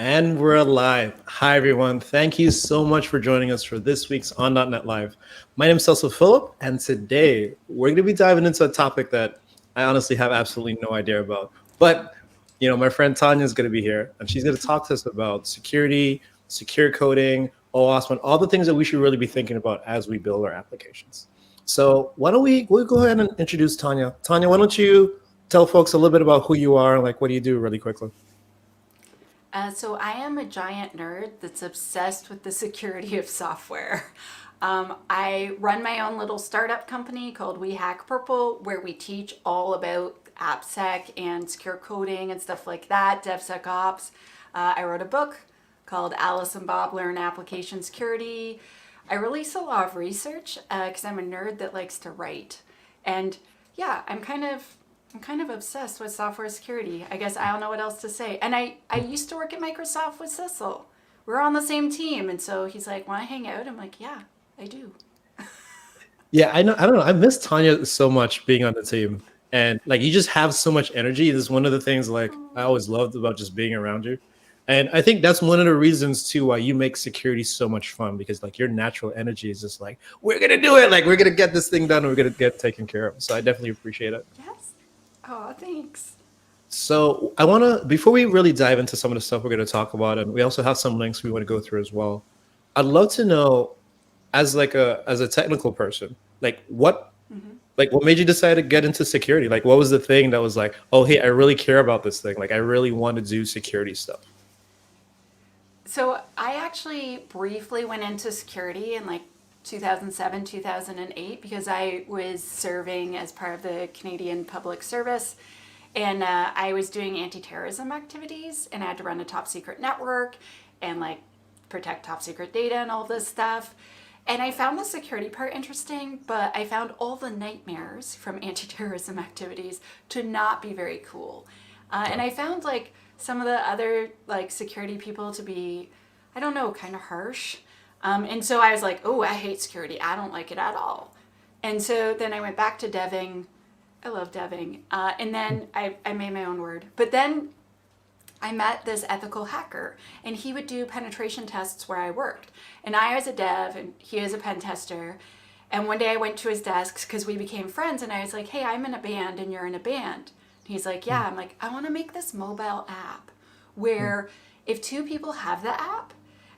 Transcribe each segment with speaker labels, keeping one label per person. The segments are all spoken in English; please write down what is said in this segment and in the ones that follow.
Speaker 1: And we're live. Hi, everyone. Thank you so much for joining us for this week's On .NET Live. My name is Cecil Phillip, and today we're going to be diving into a topic that I honestly have absolutely no idea about. But, my friend Tanya is going to be here, and she's going to talk to us about security, secure coding, OWASP, and all the things that we should really be thinking about as we build our applications. So why don't we'll go ahead and introduce Tanya. Tanya, why don't you tell folks a little bit about who you are and like what do you do really quickly?
Speaker 2: So I am a giant nerd that's obsessed with the security of software. I run my own little startup company called We Hack Purple, where we teach all about AppSec and secure coding and stuff like that, DevSecOps. I wrote a book called Alice and Bob Learn Application Security. I release a lot of research because I'm a nerd that likes to write. And yeah, I'm kind of obsessed with software security. I guess I don't know what else to say. And I used to work at Microsoft with Cecil. We're on the same team. And so he's like, want to hang out? I'm like, yeah, I do.
Speaker 1: Yeah, I know. I don't know. I miss Tanya so much being on the team, and like you just have so much energy. This is one of the things like I always loved about just being around you, and I think that's one of the reasons too why you make security so much fun because like your natural energy is just like we're gonna do it, like we're gonna get this thing done, we're gonna get taken care of. So I definitely appreciate it.
Speaker 2: Yes. Oh, thanks.
Speaker 1: So I want to before we really dive into some of the stuff we're going to talk about, and we also have some links we want to go through as well. I'd love to know as a technical person, like what made you decide to get into security? Like what was the thing that was like, oh hey, I really care about this thing. Like I really want to do security stuff.
Speaker 2: So I actually briefly went into security in like 2007, 2008 because I was serving as part of the Canadian Public Service and I was doing anti-terrorism activities and I had to run a top secret network and like protect top secret data and all this stuff. And I found the security part interesting, but I found all the nightmares from anti terrorism activities to not be very cool. And
Speaker 1: Yeah.
Speaker 2: I found like some of the other like security people to be, I don't know, kind of harsh. And so I was like, oh, I hate security. I don't like it at all. And so then I went back to deving. I love deving. And then I made my own word. But then I met this ethical hacker, and he would do penetration tests where I worked. And I was a dev, and he was a pen tester. And one day I went to his desk because we became friends, and I was like, hey, I'm in a band, and you're in a band. And he's like, yeah.
Speaker 1: Mm,
Speaker 2: I'm like, I want to make this mobile app
Speaker 1: mm,
Speaker 2: where if two people have the app,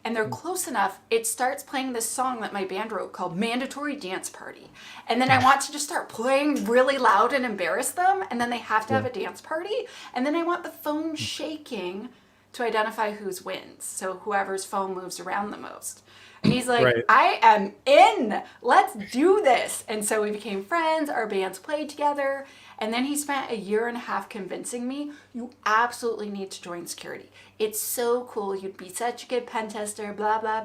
Speaker 2: and they're
Speaker 1: mm.
Speaker 2: close enough, it starts playing this song that my band wrote called Mandatory Dance Party. And then I want to just start playing really loud and embarrass them, and then they have to
Speaker 1: Yeah.
Speaker 2: have a dance party. And then I want the phone shaking to identify whose wins. So whoever's phone moves around the most. And he's like,
Speaker 1: Right.
Speaker 2: I am in. Let's do this. And so we became friends. Our bands played together. And then he spent a year and a half convincing me, you absolutely need to join security. It's so cool. You'd be such a good pen tester, blah, blah,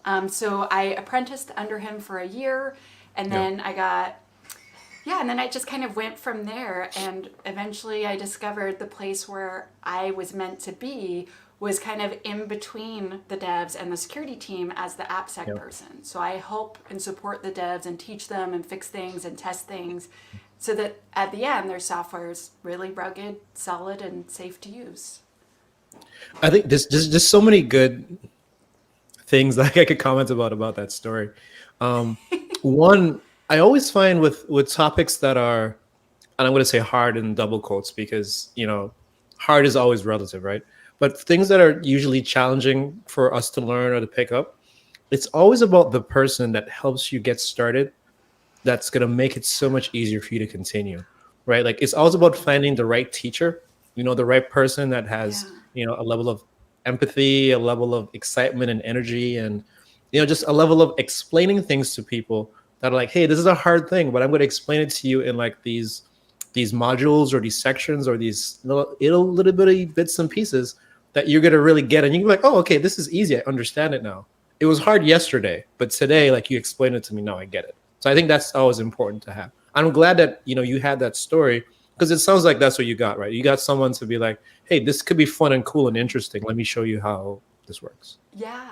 Speaker 2: blah. So I apprenticed under him for a year. And
Speaker 1: Yeah.
Speaker 2: then and then I just kind of went from there. And eventually I discovered the place where I was meant to be was kind of in between the devs and the security team as the AppSec
Speaker 1: Yeah.
Speaker 2: person. So I help and support the devs and teach them and fix things and test things so that at the end their software is really rugged, solid, and safe to use.
Speaker 1: I think there's just so many good things like I could comment about that story. Um, one, I always find with topics that are, and I'm going to say hard in double quotes because hard is always relative, right? But things that are usually challenging for us to learn or to pick up, it's always about the person that helps you get started. That's going to make it so much easier for you to continue, right? Like it's always about finding the right teacher, the right person that
Speaker 2: Yeah.
Speaker 1: has a level of empathy, a level of excitement and energy, and just a level of explaining things to people that are like, hey, this is a hard thing, but I'm going to explain it to you in like these modules or these sections or these little bitty bits and pieces that you're going to really get, and you can be like, oh, okay, this is easy, I understand it now. It was hard yesterday, but today, like, you explained it to me, now I get it. So I think that's always important to have. I'm glad that you had that story because it sounds like that's what you got, right? You got someone to be like, hey, this could be fun and cool and interesting. Let me show you how this works.
Speaker 2: Yeah.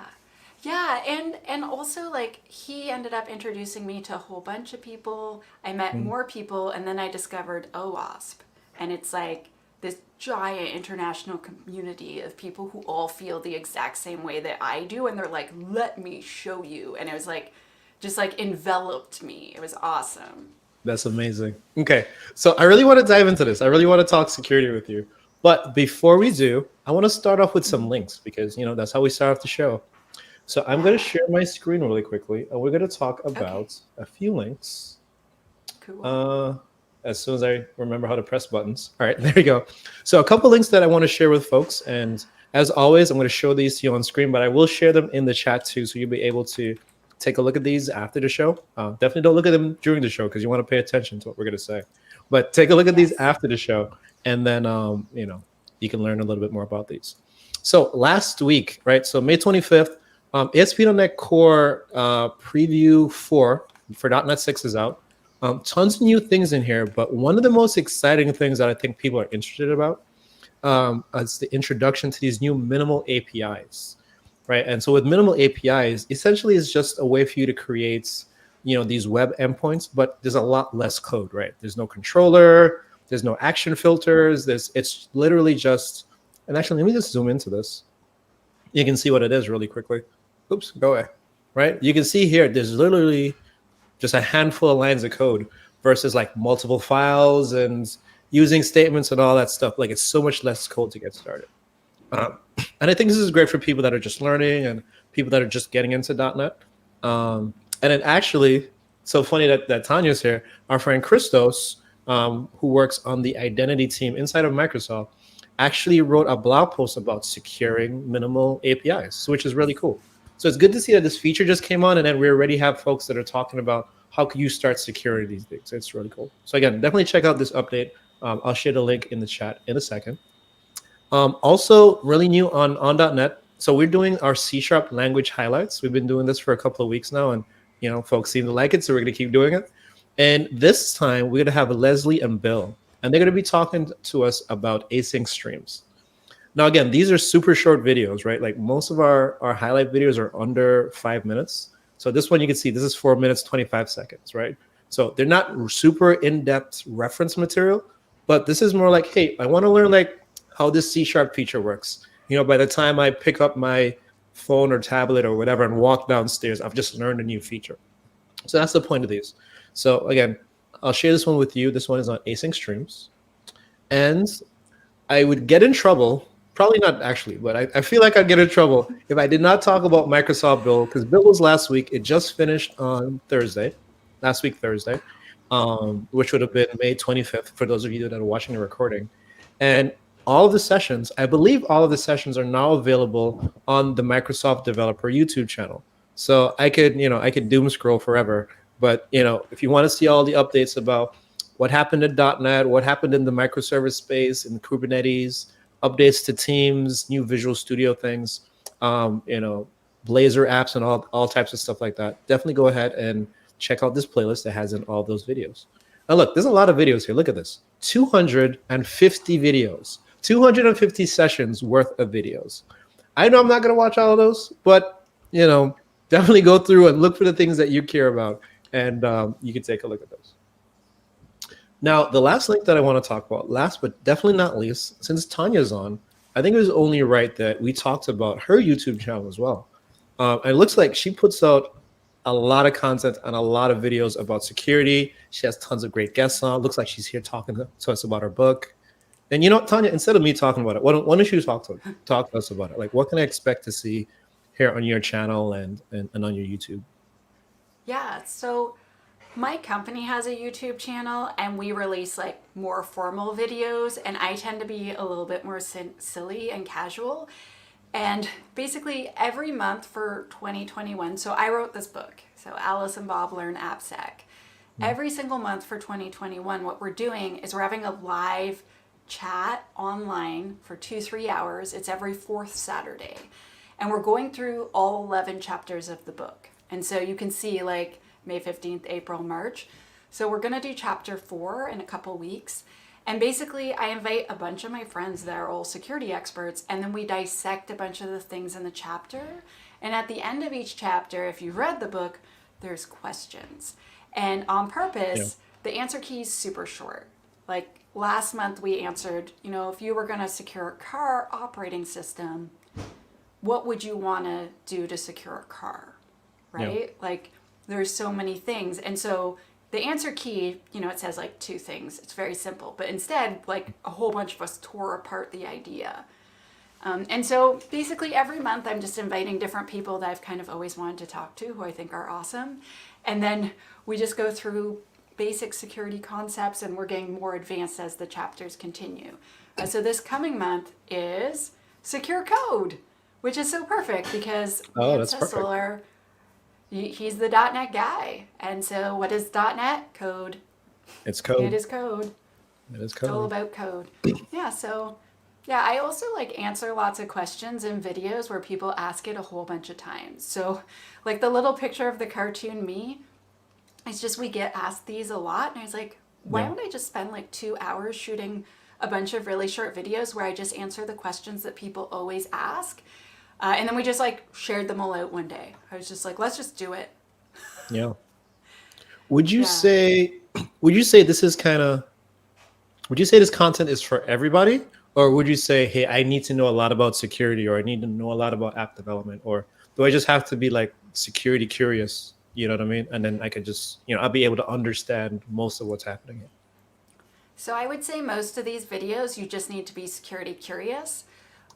Speaker 2: Yeah, and also like he ended up introducing me to a whole bunch of people. I met
Speaker 1: Mm,
Speaker 2: more people and then I discovered OWASP. And it's like this giant international community of people who all feel the exact same way that I do. And they're like, let me show you. And it was like, just like enveloped me. It was awesome.
Speaker 1: That's amazing. Okay, so I really want to dive into this. I really want to talk security with you. But before we do, I want to start off with some links because that's how we start off the show. So I'm going to
Speaker 2: Yeah.
Speaker 1: share my screen really quickly, and we're going to talk
Speaker 2: Okay.
Speaker 1: about a few links.
Speaker 2: Cool.
Speaker 1: Uh, as soon as I remember how to press buttons. All right, there you go. So a couple links that I want to share with folks, and as always, I'm going to show these to you on screen, but I will share them in the chat too, so you'll be able to take a look at these after the show. Definitely don't look at them during the show because you want to pay attention to what we're going to say. But take a look at these
Speaker 2: Yes.
Speaker 1: after the show, and then you can learn a little bit more about these. So last week, right? So May 25th, ASP.NET Core Preview 4 for .NET 6 is out. Tons of new things in here, but one of the most exciting things that I think people are interested about is the introduction to these new minimal APIs, right? And so with minimal APIs, essentially it's just a way for you to create, these web endpoints, but there's a lot less code, right? There's no controller, there's no action filters. It's literally just, and actually, let me just zoom into this. You can see what it is really quickly. Oops, go away, right? You can see here, there's literally just a handful of lines of code versus like multiple files and using statements and all that stuff. Like it's so much less code to get started. Um, and I think this is great for people that are just learning and people that are just getting into .NET. And it actually, so funny that Tanya's here. Our friend Christos, who works on the identity team inside of Microsoft, actually wrote a blog post about securing minimal APIs, which is really cool. So it's good to see that this feature just came on, and then we already have folks that are talking about how can you start securing these things. It's really cool. So again, definitely check out this update. I'll share the link in the chat in a second. Also, really new on .NET. So we're doing our C# language highlights. We've been doing this for a couple of weeks now, and folks seem to like it, so we're going to keep doing it. And this time, we're going to have Leslie and Bill, and they're going to be talking to us about async streams. Now, again, these are super short videos, right? Like most of our highlight videos are under 5 minutes. So this one you can see, this is 4 minutes, 25 seconds, right? So they're not super in-depth reference material, but this is more like, hey, I want to learn like how this C# feature works. By the time I pick up my phone or tablet or whatever and walk downstairs, I've just learned a new feature. So that's the point of these. So again, I'll share this one with you. This one is on async streams. And I would get in trouble, probably not actually, but I feel like I'd get in trouble if I did not talk about Microsoft Build, because Build was last week. It just finished on Thursday, last week Thursday, which would have been May 25th for those of you that are watching the recording. And all of the sessions, I believe all of the sessions are now available on the Microsoft Developer YouTube channel. So I could doom scroll forever. But if you want to see all the updates about what happened in .NET, what happened in the microservice space, in Kubernetes, updates to Teams, new Visual Studio things, Blazor apps, and all types of stuff like that, definitely go ahead and check out this playlist that has in all those videos. Now, look, there's a lot of videos here. Look at this, 250 videos, 250 sessions worth of videos. I know I'm not going to watch all of those, but definitely go through and look for the things that you care about, and you can take a look at those. Now, the last link that I want to talk about, last but definitely not least, since Tanya's on, I think it was only right that we talked about her YouTube channel as well. And it looks like she puts out a lot of content and a lot of videos about security. She has tons of great guests on. It looks like she's here talking to us about her book. And Tanya, instead of me talking about it, why don't you talk to us about it? Like, what can I expect to see here on your channel and on your YouTube?
Speaker 2: Yeah. So my company has a YouTube channel and we release like more formal videos, and I tend to be a little bit more silly and casual. And basically every month for 2021, so I wrote this book, so Alice and Bob Learn AppSec. Every single month for 2021, what we're doing is we're having a live chat online for 2-3 hours. It's every fourth Saturday. And we're going through all 11 chapters of the book. And so you can see like May 15th, April, March. So we're going to do chapter 4 in a couple weeks. And basically, I invite a bunch of my friends that are all security experts, and then we dissect a bunch of the things in the chapter. And at the end of each chapter, if you've read the book, there's questions. And on purpose, the answer key is super short. Like last month, we answered, if you were going to secure a car operating system, what would you want to do to secure a car?
Speaker 1: Yeah.
Speaker 2: Right? Like there's so many things. And so the answer key, it says like two things. It's very simple. But instead, like a whole bunch of us tore apart the idea. And so basically every month I'm just inviting different people that I've kind of always wanted to talk to who I think are awesome. And then we just go through basic security concepts and we're getting more advanced as the chapters continue. So this coming month is secure code, which is so perfect because
Speaker 1: Oh,
Speaker 2: Lance
Speaker 1: that's perfect.
Speaker 2: Sessler, he's the .NET guy. And so what is .NET? Code.
Speaker 1: It's
Speaker 2: It
Speaker 1: code.
Speaker 2: is code.
Speaker 1: It is
Speaker 2: It's all
Speaker 1: code.
Speaker 2: about code. Yeah, so yeah, I also like answer lots of questions in videos where people ask it a whole bunch of times. So like the little picture of the cartoon me, it's just we get asked these a lot and I was like, why
Speaker 1: Yeah.
Speaker 2: don't I just spend like 2 hours shooting a bunch of really short videos where I just answer the questions that people always ask? And then we just like shared them all out one day. I was just like, let's just do it.
Speaker 1: Yeah. Would you
Speaker 2: Yeah.
Speaker 1: say would you say this is kind of would you say this content is for everybody? Or would you say, hey, I need to know a lot about security or I need to know a lot about app development? Or do I just have to be like security curious? You know what I mean? And then I could just, I'll be able to understand most of what's happening here.
Speaker 2: So I would say most of these videos, you just need to be security curious.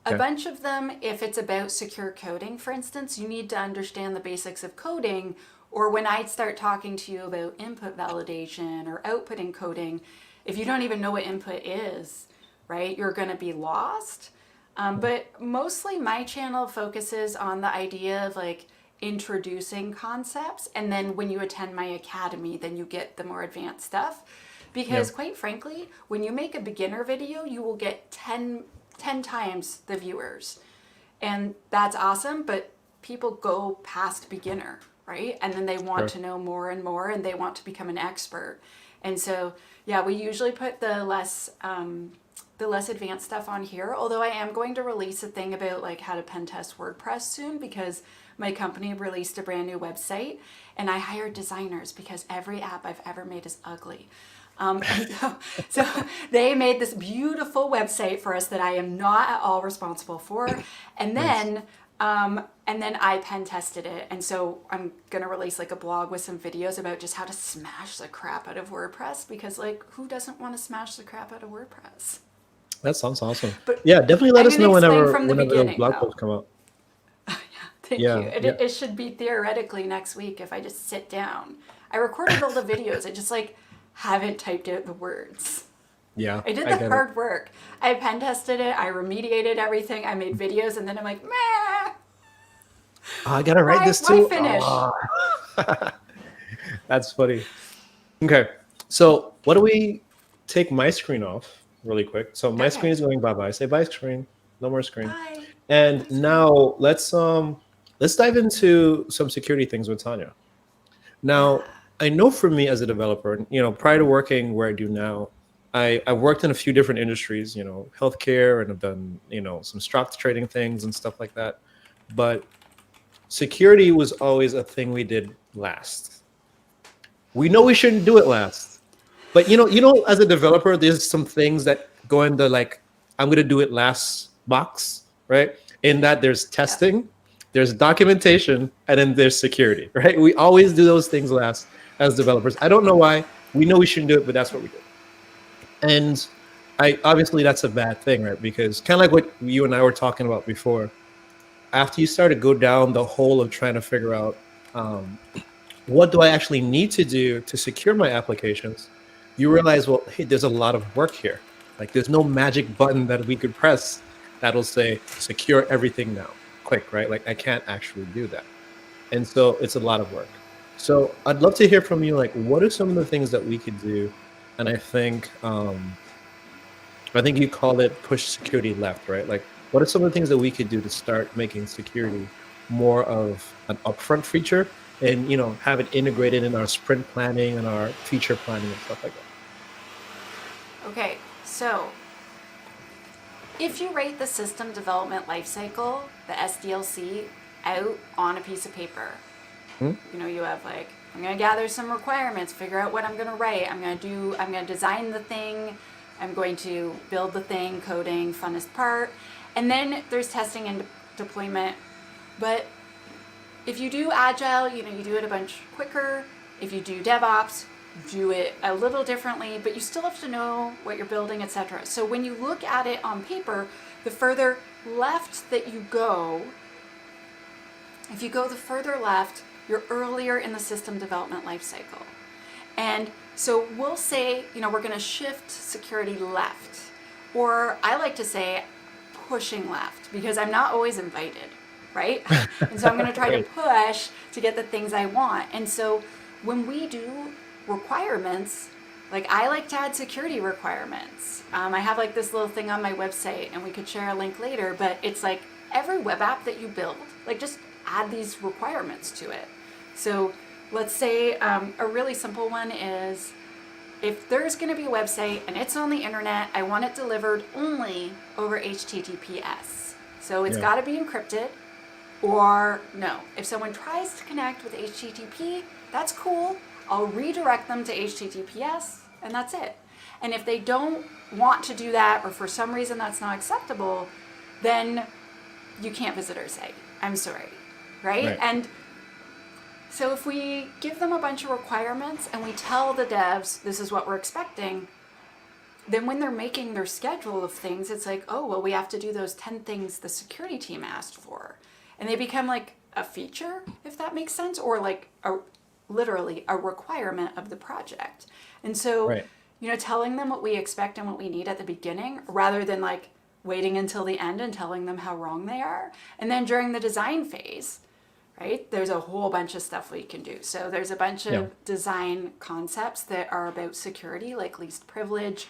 Speaker 2: A
Speaker 1: Okay.
Speaker 2: bunch of them, if it's about secure coding, for instance, you need to understand the basics of coding. Or when I start talking to you about input validation or output encoding, if you don't even know what input is, right, you're going to be lost. But mostly my channel focuses on the idea of like introducing concepts. And then when you attend my academy, then you get the more advanced stuff.
Speaker 1: Yeah.
Speaker 2: Because quite frankly, when you make a beginner video, you will get 10 times the viewers. And that's awesome, but people go past beginner, right? And then they want
Speaker 1: Sure.
Speaker 2: to know more and more and they want to become an expert. And so, yeah, we usually put the less advanced stuff on here, although I am going to release a thing about like how to pen test WordPress soon because my company released a brand new website and I hired designers because every app I've ever made is ugly. So they made this beautiful website for us that I am not at all responsible for. And
Speaker 1: Nice.
Speaker 2: then I pen tested it. And so I'm going to release like a blog with some videos about just how to smash the crap out of WordPress because like who doesn't want to smash the crap out of WordPress?
Speaker 1: That sounds awesome.
Speaker 2: But
Speaker 1: Yeah, definitely let
Speaker 2: I'm
Speaker 1: us
Speaker 2: going to
Speaker 1: know
Speaker 2: explain
Speaker 1: whenever
Speaker 2: from the
Speaker 1: those
Speaker 2: beginning
Speaker 1: blog
Speaker 2: though.
Speaker 1: posts come out.
Speaker 2: Thank you.
Speaker 1: Yeah. Yeah.
Speaker 2: It should be theoretically next week if I just sit down. I recorded all the videos. I just like haven't typed out the words.
Speaker 1: Yeah.
Speaker 2: I did
Speaker 1: I
Speaker 2: the
Speaker 1: get it.
Speaker 2: hard work. I pen tested it. I remediated everything. I made videos, and then I'm like, meh.
Speaker 1: Oh, I gotta write this
Speaker 2: Why
Speaker 1: too.
Speaker 2: finish?
Speaker 1: Oh, that's funny. Okay. So what do we take my screen off really quick? So my screen
Speaker 2: Okay.
Speaker 1: is going bye-bye. Say bye screen. No more screen.
Speaker 2: Bye.
Speaker 1: And
Speaker 2: Bye, screen.
Speaker 1: now let's dive into some security things with Tanya.
Speaker 2: Yeah.
Speaker 1: Now, I know for me as a developer, prior to working where I do now, I've worked in a few different industries, healthcare, and I've done, some stock trading things and stuff like that. But security was always a thing we did last. We know we shouldn't do it last. But as a developer, there's some things that go in the like, I'm gonna do it last box, right? In that there's
Speaker 2: Yeah.
Speaker 1: testing, there's documentation, and then there's security, right? We always do those things last as developers. I don't know why. We know we shouldn't do it, but that's what we do. And I obviously that's a bad thing, right? Because kind of like what you and I were talking about before, after you start to go down the hole of trying to figure out um, what do I actually need to do to secure my applications, you realize, well, hey, there's a lot of work here. Like there's no magic button that we could press that'll say secure everything now, quick, right? Like I can't actually do that. And so it's a lot of work. So I'd love to hear from you, like what are some of the things that we could do? And I think you call it push security left, right? Like what are some of the things that we could do to start making security more of an upfront feature and have it integrated in our sprint planning and our feature planning and stuff like that.
Speaker 2: Okay. So if you write the system development lifecycle, the SDLC, out on a piece of paper,
Speaker 1: Hmm?
Speaker 2: you have like I'm going to gather some requirements, figure out what I'm going to write. I'm going to design the thing. I'm going to build the thing, coding, funnest part. And then there's testing and deployment. But if you do Agile, you do it a bunch quicker. If you do DevOps, do it a little differently, but you still have to know what you're building, etc. So when you look at it on paper, the further left that you go, if you go the further left, you're earlier in the system development lifecycle. And so we'll say, we're going to shift security left. Or I like to say pushing left, because I'm not always invited, right? And so I'm going to try to push to get the things I want. And so when we do requirements, like I like to add security requirements. I have like this little thing on my website, and we could share a link later, but it's like every web app that you build, like just add these requirements to it. So let's say a really simple one is, if there's going to be a website and it's on the internet, I want it delivered only over HTTPS. So it's got to be encrypted, or no. If someone tries to connect with HTTP, that's cool. I'll redirect them to HTTPS, and that's it. And if they don't want to do that, or for some reason that's not acceptable, then you can't visit our site. I'm sorry, right? And so if we give them a bunch of requirements and we tell the devs this is what we're expecting, then when they're making their schedule of things, it's like, oh, well, we have to do those 10 things the security team asked for. And they become like a feature, if that makes sense, or like literally a requirement of the project. And so, telling them what we expect and what we need at the beginning, rather than like waiting until the end and telling them how wrong they are. And then during the design phase, right, there's a whole bunch of stuff we can do. So there's a bunch of design concepts that are about security, like least privilege.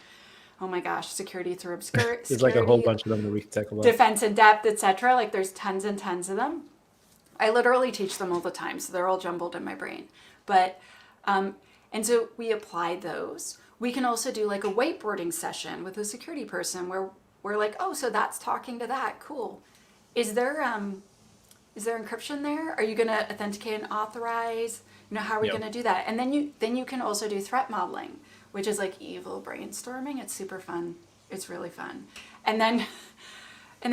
Speaker 2: Oh my gosh, security through obscurity.
Speaker 1: There's like a whole bunch of them that we can talk about.
Speaker 2: Defense in depth, etc. Like there's tons and tons of them. I literally teach them all the time, so they're all jumbled in my brain. But, and so we apply those. We can also do like a whiteboarding session with a security person where we're like, oh, so that's talking to that, cool. Is there encryption there? Are you going to authenticate and authorize? How are we going to do that? And then you can also do threat modeling, which is like evil brainstorming. It's super fun. It's really fun. And then, in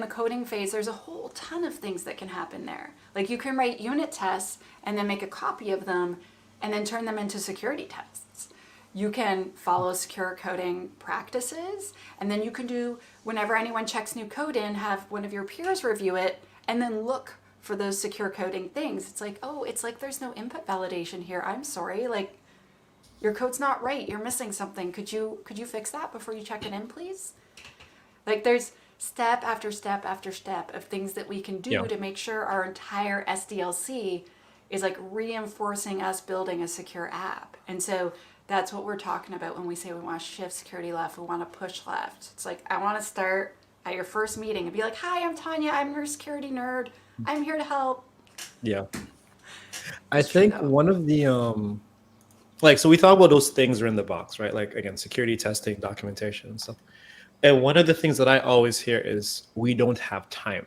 Speaker 2: the coding phase, there's a whole ton of things that can happen there. Like you can write unit tests and then make a copy of them and then turn them into security tests. You can follow secure coding practices, and then you can do, whenever anyone checks new code in, have one of your peers review it and then look for those secure coding things. It's like, oh, it's like there's no input validation here. I'm sorry, like your code's not right. You're missing something. Could you fix that before you check it in, please? Like there's step after step after step of things that we can do to make sure our entire SDLC is like reinforcing us building a secure app. And so that's what we're talking about when we say we want to shift security left, we want to push left. It's like, I want to start at your first meeting and be like, hi, I'm Tanya, I'm your security nerd. I'm here to help.
Speaker 1: Yeah. I think one of the, so we thought about those things are in the box, right? Like, again, security testing, documentation and stuff. And one of the things that I always hear is we don't have time,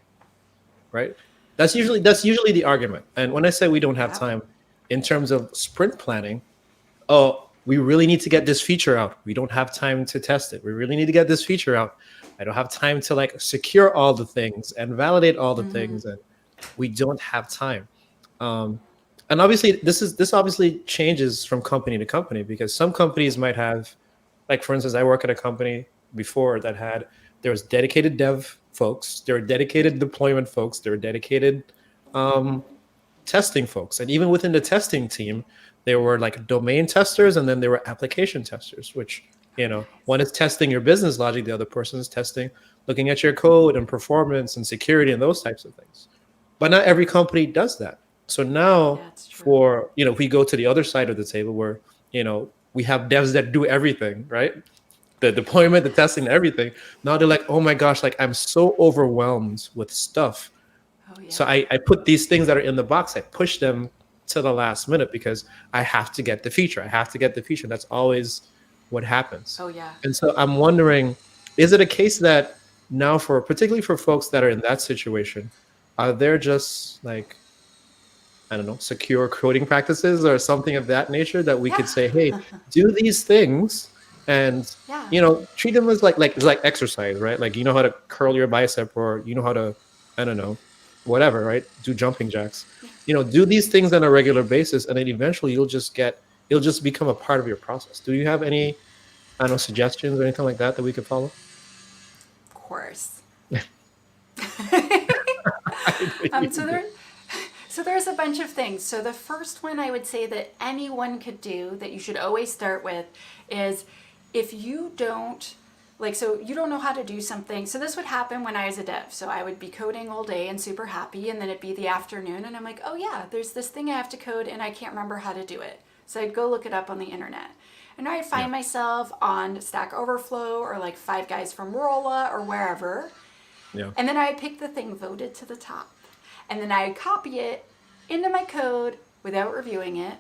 Speaker 1: right? That's usually the argument. And when I say we don't have time, in terms of sprint planning, we really need to get this feature out. We don't have time to test it. We really need to get this feature out. I don't have time to like secure all the things and validate all the things, and we don't have time. And obviously, this obviously changes from company to company, because some companies might have, like for instance, I work at a company before that there was dedicated dev folks, there were dedicated deployment folks, there were dedicated testing folks, and even within the testing team, there were like domain testers, and then there were application testers, which, one is testing your business logic, the other person is testing, looking at your code and performance and security and those types of things. But not every company does that. So now if we go to the other side of the table where, we have devs that do everything, right? The deployment, the testing, everything. Now they're like, oh my gosh, like I'm so overwhelmed with stuff. So I put these things that are in the box, I push them to the last minute because I have to get the feature. That's always what happens.
Speaker 2: Oh yeah.
Speaker 1: And so I'm wondering, is it a case that now particularly for folks that are in that situation, are there just like I don't know, secure coding practices or something of that nature that we
Speaker 2: Yeah.
Speaker 1: could say, hey, do these things and
Speaker 2: Yeah.
Speaker 1: treat them as like it's like exercise, right? Like you know how to curl your bicep or you know how to, I don't know, whatever, right? Do jumping jacks.
Speaker 2: Yeah.
Speaker 1: Do these things on a regular basis and then eventually it'll just become a part of your process. Do you have any, I don't know, suggestions or anything like that that we could follow?
Speaker 2: Of course.
Speaker 1: I know you
Speaker 2: So
Speaker 1: do.
Speaker 2: there's a bunch of things. So the first one I would say that anyone could do that you should always start with is if you don't so you don't know how to do something. So this would happen when I was a dev. So I would be coding all day and super happy, and then it'd be the afternoon and I'm like, oh yeah, there's this thing I have to code and I can't remember how to do it. So I'd go look it up on the internet. And I'd
Speaker 1: Yeah.
Speaker 2: find myself on Stack Overflow or like Five Guys from Rolla or wherever.
Speaker 1: Yeah.
Speaker 2: And then I pick the thing voted to the top. And then I copy it into my code without reviewing it.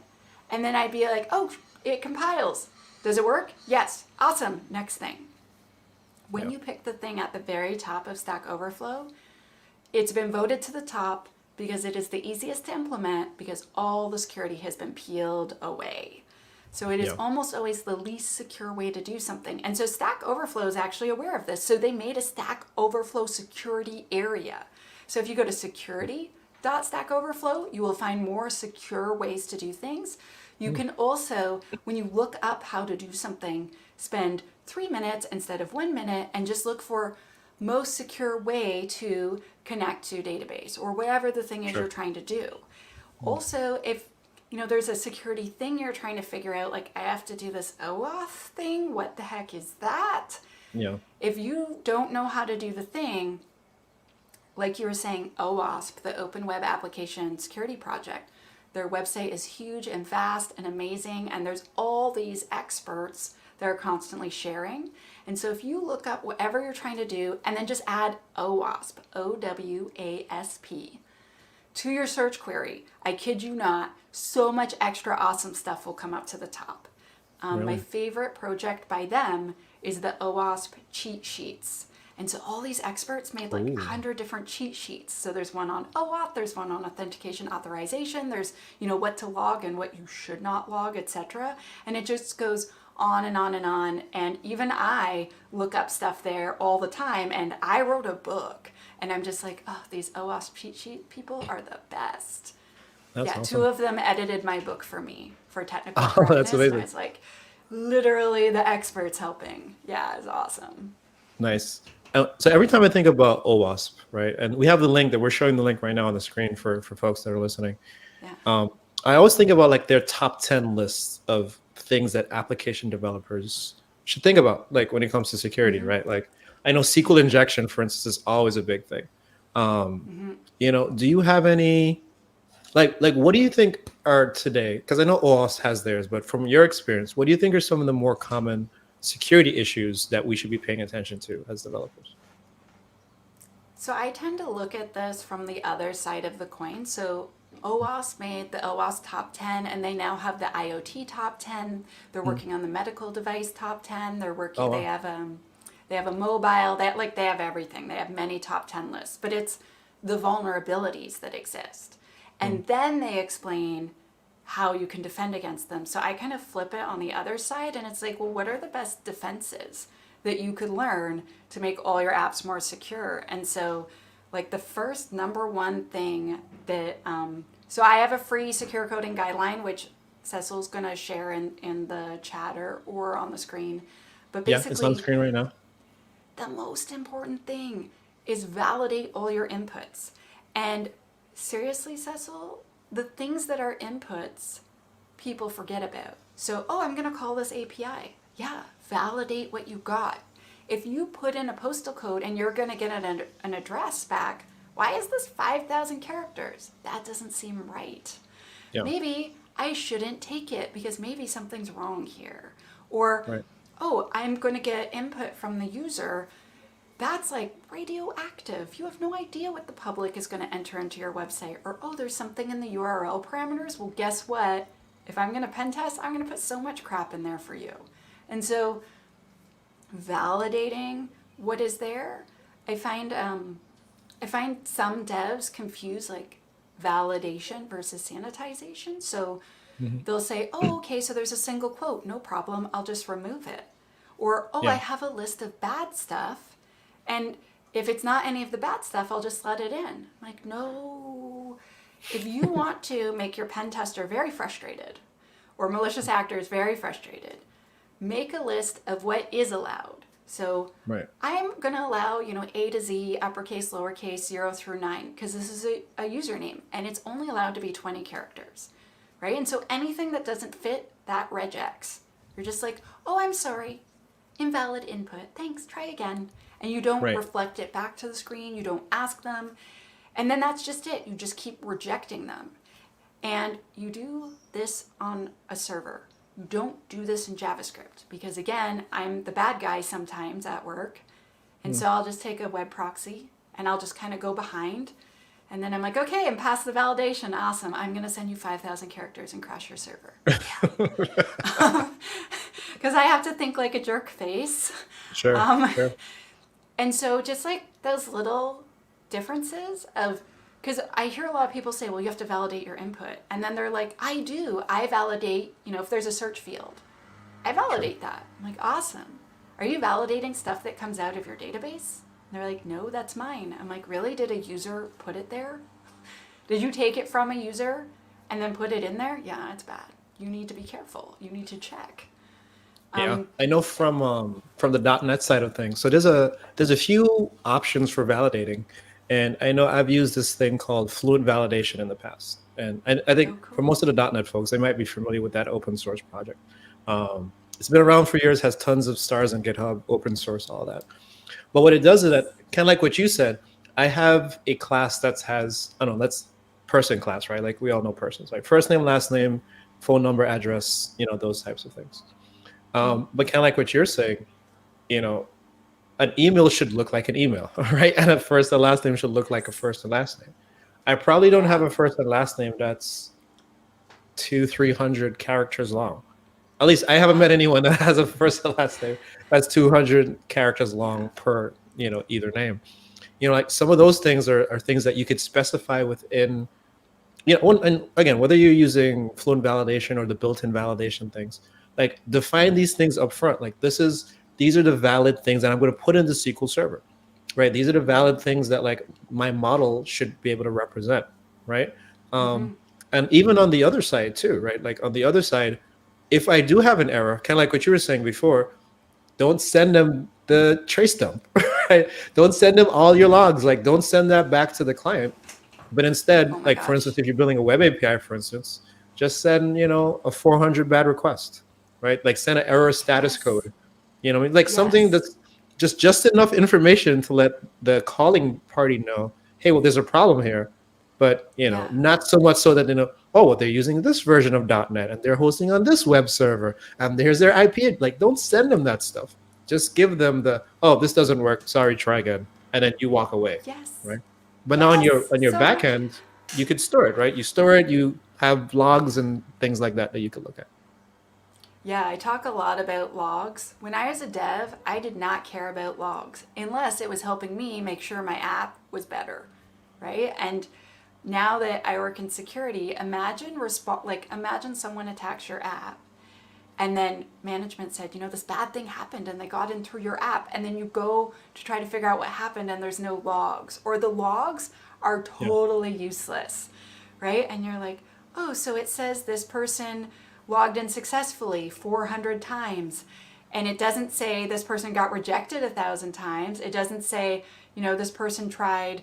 Speaker 2: And then I'd be like, oh, it compiles. Does it work? Yes. Awesome. Next thing. When
Speaker 1: Yeah.
Speaker 2: you pick the thing at the very top of Stack Overflow, it's been voted to the top because it is the easiest to implement because all the security has been peeled away. So it is
Speaker 1: Yeah.
Speaker 2: almost always the least secure way to do something. And so Stack Overflow is actually aware of this. So they made a Stack Overflow security area. So if you go to security.stackoverflow, you will find more secure ways to do things. You can also, when you look up how to do something, spend 3 minutes instead of 1 minute and just look for most secure way to connect to database or whatever the thing is
Speaker 1: Sure.
Speaker 2: you're trying to do. Also, if there's a security thing you're trying to figure out, like I have to do this OAuth thing, what the heck is that?
Speaker 1: Yeah.
Speaker 2: If you don't know how to do the thing, like you were saying, OWASP, the Open Web Application Security Project, their website is huge and vast and amazing, and there's all these experts that are constantly sharing. And so if you look up whatever you're trying to do and then just add OWASP, OWASP, to your search query, I kid you not, so much extra awesome stuff will come up to the top. My
Speaker 1: Really?
Speaker 2: favorite project by them is the OWASP cheat sheets. And so all these experts made like
Speaker 1: Ooh.
Speaker 2: 100 different cheat sheets. So there's one on OAuth, there's one on authentication authorization, there's, what to log and what you should not log, etc. And it just goes on and on and on. And even I look up stuff there all the time. And I wrote a book and I'm just like, oh, these OWASP cheat sheet people are the best.
Speaker 1: That's
Speaker 2: Yeah,
Speaker 1: awesome.
Speaker 2: two of them edited my book for me for technical
Speaker 1: Oh,
Speaker 2: correctness.
Speaker 1: that's
Speaker 2: And I
Speaker 1: amazing.
Speaker 2: was like, literally the experts helping. Yeah, it's awesome.
Speaker 1: Nice. So every time I think about OWASP, right, and we have the link that we're showing the link right now on the screen for folks that are listening.
Speaker 2: Yeah.
Speaker 1: I always think about like their top 10 lists of things that application developers should think about, like when it comes to security, right? Like I know SQL injection, for instance, is always a big thing. Do you have any like what do you think are today? Because I know OWASP has theirs, but from your experience, what do you think are some of the more common security issues that we should be paying attention to as developers?
Speaker 2: So I tend to look at this from the other side of the coin. So OWASP made the OWASP top 10 and they now have the IoT top 10. They're working on the medical device top 10. They're working,
Speaker 1: Oh, wow.
Speaker 2: they have a mobile, they have everything. They have many top 10 lists, but it's the vulnerabilities that exist. And then they explain how you can defend against them. So I kind of flip it on the other side and it's like, well, what are the best defenses that you could learn to make all your apps more secure? And so like the first number one thing that, so I have a free secure coding guideline, which Cecil's going to share in the chat or on the screen. But
Speaker 1: Yeah, it's on
Speaker 2: basically,
Speaker 1: screen right now.
Speaker 2: the most important thing is validate all your inputs. And seriously, Cecil, the things that are inputs, people forget about. So, oh, I'm going to call this API. Yeah, validate what you got. If you put in a postal code and you're going to get an address back, why is this 5,000 characters? That doesn't seem right.
Speaker 1: Yeah.
Speaker 2: Maybe I shouldn't take it because maybe something's wrong here. Or,
Speaker 1: Right.
Speaker 2: oh, I'm going to get input from the user. That's like radioactive. You have no idea what the public is going to enter into your website. Or, oh, there's something in the URL parameters. Well, guess what? If I'm going to pen test, I'm going to put so much crap in there for you. And so validating what is there, I find some devs confuse like validation versus sanitization. So
Speaker 1: Mhm.
Speaker 2: they'll say, oh, okay, so there's a single quote, no problem, I'll just remove it. Or, oh, I
Speaker 1: Yeah.
Speaker 2: have a list of bad stuff, and if it's not any of the bad stuff, I'll just let it in. I'm like, no. If you want to make your pen tester very frustrated or malicious actors very frustrated, make a list of what is allowed. So
Speaker 1: Right.
Speaker 2: I'm going to allow, A to Z, uppercase, lowercase, 0 through 9, because this is a username and it's only allowed to be 20 characters, right? And so anything that doesn't fit that regex, you're just like, oh, I'm sorry, invalid input, thanks, try again. And you don't
Speaker 1: Right.
Speaker 2: reflect it back to the screen, you don't ask them. And then that's just it. You just keep rejecting them. And you do this on a server. You don't do this in JavaScript because, again, I'm the bad guy sometimes at work. And
Speaker 1: Mm.
Speaker 2: so I'll just take a web proxy and I'll just kind of go behind. And then I'm like, okay, I'm past the validation. Awesome. I'm going to send you 5,000 characters and crash your server. Because I have to think like a jerk face.
Speaker 1: Sure.
Speaker 2: Um,
Speaker 1: Sure.
Speaker 2: and so just like those little differences of, because I hear a lot of people say, well, you have to validate your input. And then they're like, I do. I validate, if there's a search field, I validate that. I'm like, awesome. Are you validating stuff that comes out of your database? And they're like, no, that's mine. I'm like, really? Did a user put it there? Did you take it from a user and then put it in there? Yeah, it's bad. You need to be careful. You need to check.
Speaker 1: Yeah, I know from the .NET side of things. So there's a few options for validating, and I know I've used this thing called Fluent Validation in the past. And I
Speaker 2: Oh,
Speaker 1: think for
Speaker 2: cool.
Speaker 1: most of the .NET folks, they might be familiar with that open source project. It's been around for years, has tons of stars on GitHub, open source, all that. But what it does is that, kind of like what you said, I have a class that has, I don't know, that's person class, right? Like we all know persons, like first name, last name, phone number, address, those types of things. But kind of like what you're saying, you know, an email should look like an email, right? And a first and last name should look like a first and last name. I probably don't have
Speaker 2: Yeah.
Speaker 1: a first and last name that's 300 characters long. At least I haven't
Speaker 2: Yeah.
Speaker 1: met anyone that has a first and last name that's 200 characters long
Speaker 2: Yeah.
Speaker 1: per, either name. Like some of those things are things that you could specify within, and again, whether you're using Fluent Validation or the built-in validation things, like define these things up front. Like these are the valid things that I'm going to put into SQL Server, right? These are the valid things that like my model should be able to represent, right?
Speaker 2: Mm-hmm.
Speaker 1: And even on the other side too, right? Like on the other side, if I do have an error, kind of like what you were saying before, don't send them the trace dump, right? Don't send them all your logs. Like don't send that back to the client. But instead,
Speaker 2: Oh my
Speaker 1: like for instance,
Speaker 2: gosh.
Speaker 1: if you're building a web API, for instance, just send, a 400 bad request, right? Like send an error status
Speaker 2: Yes.
Speaker 1: code, what I mean? Like something
Speaker 2: Yes.
Speaker 1: that's just enough information to let the calling party know, hey, well, there's a problem here, but
Speaker 2: Yeah.
Speaker 1: not so much so that oh, well, they're using this version of .NET and they're hosting on this web server and there's their IP. Like, don't send them that stuff. Just give them oh, this doesn't work. Sorry, try again, and then you walk away,
Speaker 2: Yes.
Speaker 1: right? But now on your
Speaker 2: Yes. So
Speaker 1: back
Speaker 2: good.
Speaker 1: end, you could store it, right? You store it. You have logs and things like that you could look at.
Speaker 2: Yeah, I talk a lot about logs. When I was a dev, I did not care about logs unless it was helping me make sure my app was better, right? And now that I work in security, imagine someone attacks your app and then management said, this bad thing happened and they got in through your app, and then you go to try to figure out what happened and there's no logs, or the logs are
Speaker 1: Yeah,
Speaker 2: totally useless, right? And you're like, oh, so it says this person logged in successfully 400 times, and it doesn't say this person got rejected 1,000 times. It doesn't say, this person tried,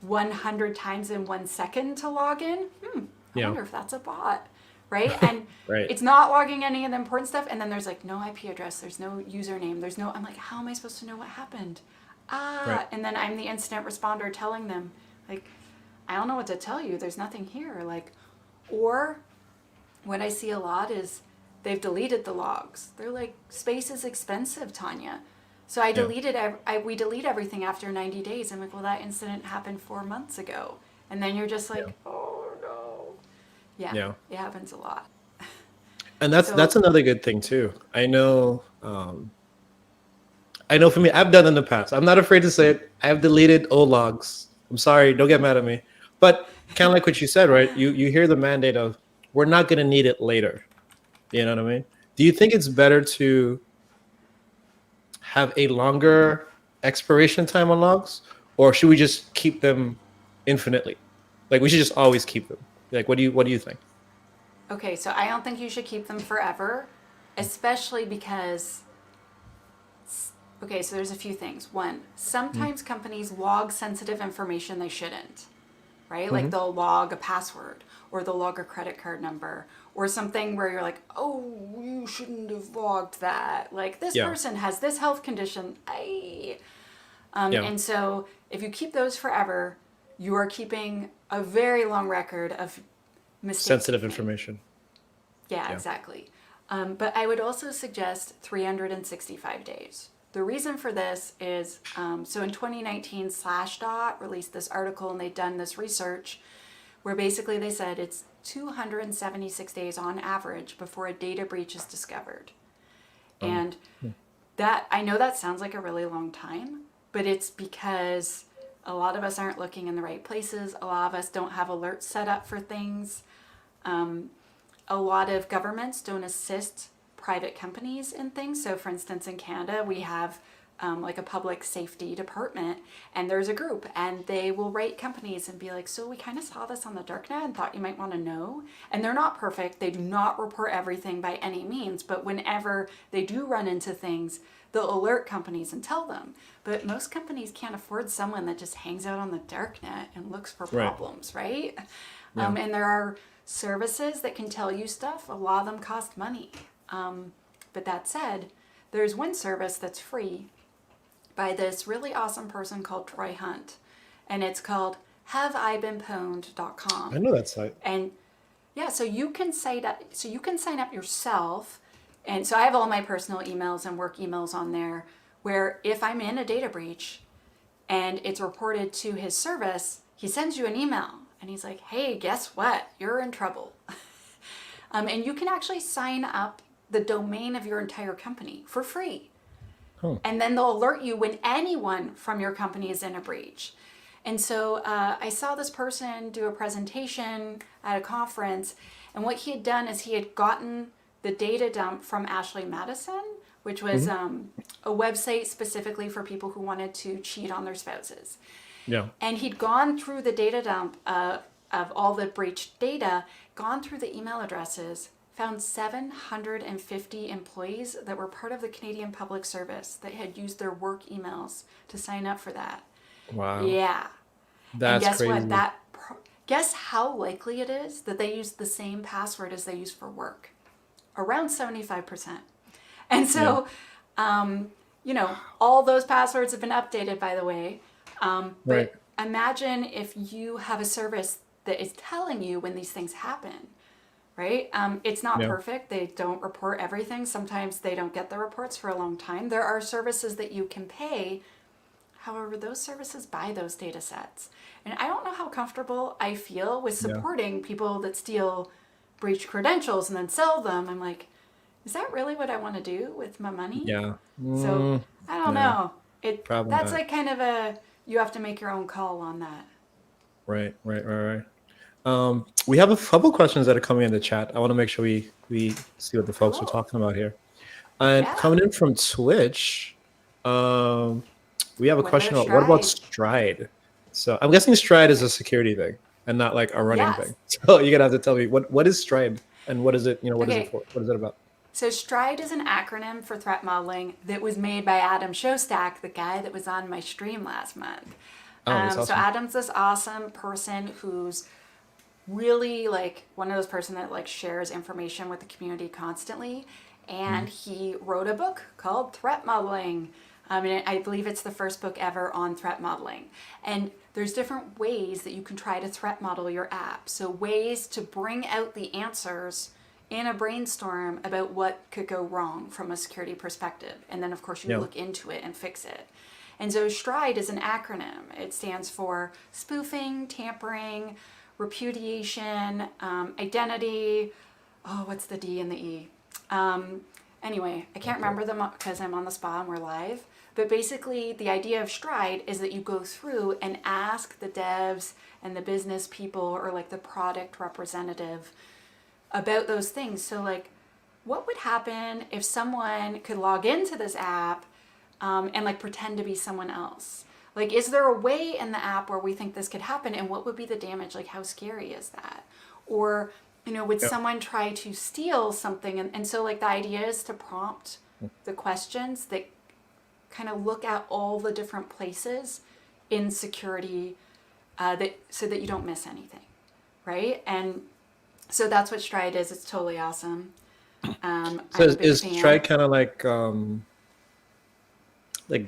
Speaker 2: 100 times in 1 second to log in. I
Speaker 1: yeah,
Speaker 2: wonder if that's a bot, right? And
Speaker 1: right.
Speaker 2: it's not logging any of the important stuff. And then there's like no IP address, there's no username, I'm like, how am I supposed to know what happened?
Speaker 1: Right.
Speaker 2: And then I'm the incident responder telling them, like, I don't know what to tell you. There's nothing here. Like, or what I see a lot is they've deleted the logs. They're like, space is expensive, Tanya. So
Speaker 1: Yeah,
Speaker 2: we delete everything after 90 days. I'm like, well, that incident happened 4 months ago. And then you're just
Speaker 1: yeah,
Speaker 2: like, oh no. Yeah,
Speaker 1: yeah.
Speaker 2: it happens a lot.
Speaker 1: And that's
Speaker 2: So,
Speaker 1: another good thing too. I know for me, I've done in the past. I'm not afraid to say it. I've deleted old logs. I'm sorry, don't get mad at me. But kind of like what you said, right? You hear the mandate of we're not going to need it later. You know what I mean? Do you think it's better to have a longer expiration time on logs, or should we just keep them infinitely? Like we should just always keep them. Like what do you think?
Speaker 2: Okay, so I don't think you should keep them forever, especially because, okay, so there's a few things. One, sometimes companies log sensitive information they shouldn't, right? Like
Speaker 1: Mm-hmm.
Speaker 2: they'll log a password or they'll log a credit card number or something where you're like, oh, you shouldn't have logged that. Like this
Speaker 1: Yeah,
Speaker 2: person has this health condition.
Speaker 1: yeah.
Speaker 2: And so if you keep those forever, you are keeping a very long record of mistakes
Speaker 1: Sensitive
Speaker 2: you've made.
Speaker 1: information.
Speaker 2: Yeah,
Speaker 1: Yeah.
Speaker 2: exactly. But I would also suggest 365 days. The reason for this is so in 2019, Slashdot released this article and they'd done this research where basically they said it's 276 days on average before a data breach is discovered.
Speaker 1: Um,
Speaker 2: And that, I know that sounds like a really long time, but it's because a lot of us aren't looking in the right places. A lot of us don't have alerts set up for things. A lot of governments don't assist private companies in things. So, for instance, in Canada, we have like a public safety department, and there's a group, and they will rate companies and be like, so we kind of saw this on the darknet and thought you might want to know. And they're not perfect. They do not report everything by any means, but whenever they do run into things, they'll alert companies and tell them. But most companies can't afford someone that just hangs out on the darknet and looks for
Speaker 1: right.
Speaker 2: problems, right?
Speaker 1: Yeah.
Speaker 2: And there are services that can tell you stuff. A lot of them cost money. But that said, there's one service that's free by this really awesome person called Troy Hunt. And it's called
Speaker 1: I
Speaker 2: haveibeenpwned.com.
Speaker 1: know that site.
Speaker 2: And yeah, so you can sign up yourself. And so I have all my personal emails and work emails on there where if I'm in a data breach and it's reported to his service, he sends you an email and he's like, hey, guess what? You're in trouble. And you can actually sign up the domain of your entire company for free.
Speaker 1: Huh.
Speaker 2: And then they'll alert you when anyone from your company is in a breach. And so I saw this person do a presentation at a conference, and what he had done is he had gotten the data dump from Ashley Madison, which was
Speaker 1: Mhm.
Speaker 2: a website specifically for people who wanted to cheat on their spouses.
Speaker 1: Yeah.
Speaker 2: And he'd gone through the data dump of all the breached data, gone through the email addresses, found 750 employees that were part of the Canadian Public Service that had used their work emails to sign up for that.
Speaker 1: Wow.
Speaker 2: Yeah. And
Speaker 1: That's
Speaker 2: guess what?
Speaker 1: crazy.
Speaker 2: Guess how likely it is that they used the same password as they use for work? Around 75%. And
Speaker 1: Yeah.
Speaker 2: so, all those passwords have been updated, by the way.
Speaker 1: Right.
Speaker 2: But imagine if you have a service that is telling you when these things happen, right? It's not
Speaker 1: Yeah.
Speaker 2: perfect. They don't report everything. Sometimes they don't get the reports for a long time. There are services that you can pay. However, those services buy those data sets. And I don't know how comfortable I feel with
Speaker 1: Yeah.
Speaker 2: supporting people that steal breach credentials and then sell them. I'm like, is that really what I want to do with my money?
Speaker 1: Yeah.
Speaker 2: So I don't
Speaker 1: No,
Speaker 2: know.
Speaker 1: probably
Speaker 2: That's
Speaker 1: not.
Speaker 2: like kind of you have to make your own call on that.
Speaker 1: Right. Right. Right. Right. We have a couple questions that are coming in the chat. I want to make sure we see what the folks are
Speaker 2: Cool.
Speaker 1: talking about here. And
Speaker 2: Yeah.
Speaker 1: coming in from Twitch, um, we have a
Speaker 2: What about
Speaker 1: question about what about
Speaker 2: Stride?
Speaker 1: Stride? So I'm guessing Stride is a security thing and not like a running
Speaker 2: Yes.
Speaker 1: thing. So you're gonna have to tell me what is Stride and what is it? What is it
Speaker 2: Okay.
Speaker 1: for? What is it about?
Speaker 2: So Stride is an acronym for threat modeling that was made by Adam Shostak, the guy that was on my stream last month.
Speaker 1: Oh, that's
Speaker 2: So
Speaker 1: awesome.
Speaker 2: Adam's this awesome person who's really like one of those person that like shares information with the community constantly, and he wrote a book called Threat Modeling. And I believe it's the first book ever on threat modeling. And there's different ways that you can try to threat model your app. So ways to bring out the answers in a brainstorm about what could go wrong from a security perspective. And then of course you
Speaker 1: Yeah.
Speaker 2: look into it and fix it. And so STRIDE is an acronym. It stands for spoofing, tampering, repudiation, identity. Oh, what's the D and the E? Anyway, I can't
Speaker 1: Okay.
Speaker 2: remember them because I'm on the spot and we're live. But basically, the idea of Stride is that you go through and ask the devs and the business people or like the product representative about those things. So, like, what would happen if someone could log into this app and like pretend to be someone else? Like, is there a way in the app where we think this could happen, and what would be the damage? Like, how scary is that? Or, would
Speaker 1: Yeah.
Speaker 2: someone try to steal something? And so, like, the idea is to prompt the questions that kind of look at all the different places in security that so that you don't miss anything, right? And so that's what Stride is. It's totally awesome.
Speaker 1: So
Speaker 2: I'm a big
Speaker 1: is
Speaker 2: fan.
Speaker 1: Stride kind of like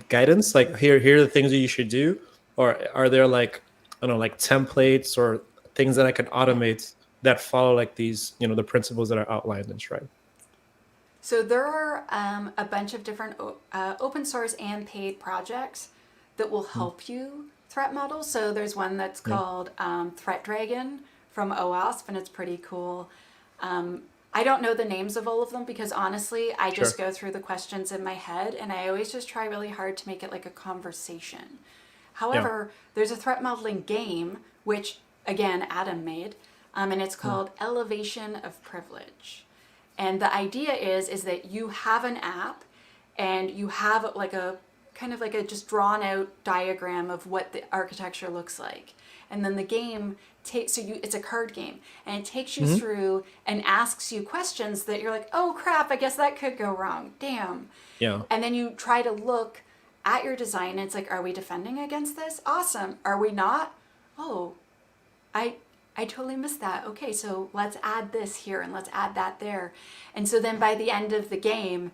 Speaker 1: guidance? Like here are the things that you should do, or are there like I don't know like templates or things that I can
Speaker 2: Yeah.
Speaker 1: automate that follow like these the principles that are outlined in Stride?
Speaker 2: So there are a bunch of different open source and paid projects that will
Speaker 1: Mm.
Speaker 2: help you threat model. So there's one that's
Speaker 1: Yeah.
Speaker 2: called Threat Dragon from OWASP, and it's pretty cool. I don't know the names of all of them because honestly, I just
Speaker 1: Sure.
Speaker 2: go through the questions in my head and I always just try really hard to make it like a conversation.
Speaker 1: Yeah.
Speaker 2: However, there's a threat modeling game, which again, Adam made, and it's
Speaker 1: Mm.
Speaker 2: called Elevation of Privilege. And the idea is that you have an app and you have like a kind of like a just drawn out diagram of what the architecture looks like. And then the game takes it's a card game and it takes you
Speaker 1: Mhm.
Speaker 2: through and asks you questions that you're like, "Oh crap, I guess that could go wrong. Damn."
Speaker 1: Yeah.
Speaker 2: And then you try to look at your design and it's like, "Are we defending against this? Awesome. Are we not? Oh, I I totally missed that. Okay, so let's add this here and let's add that there." And so then by the end of the game,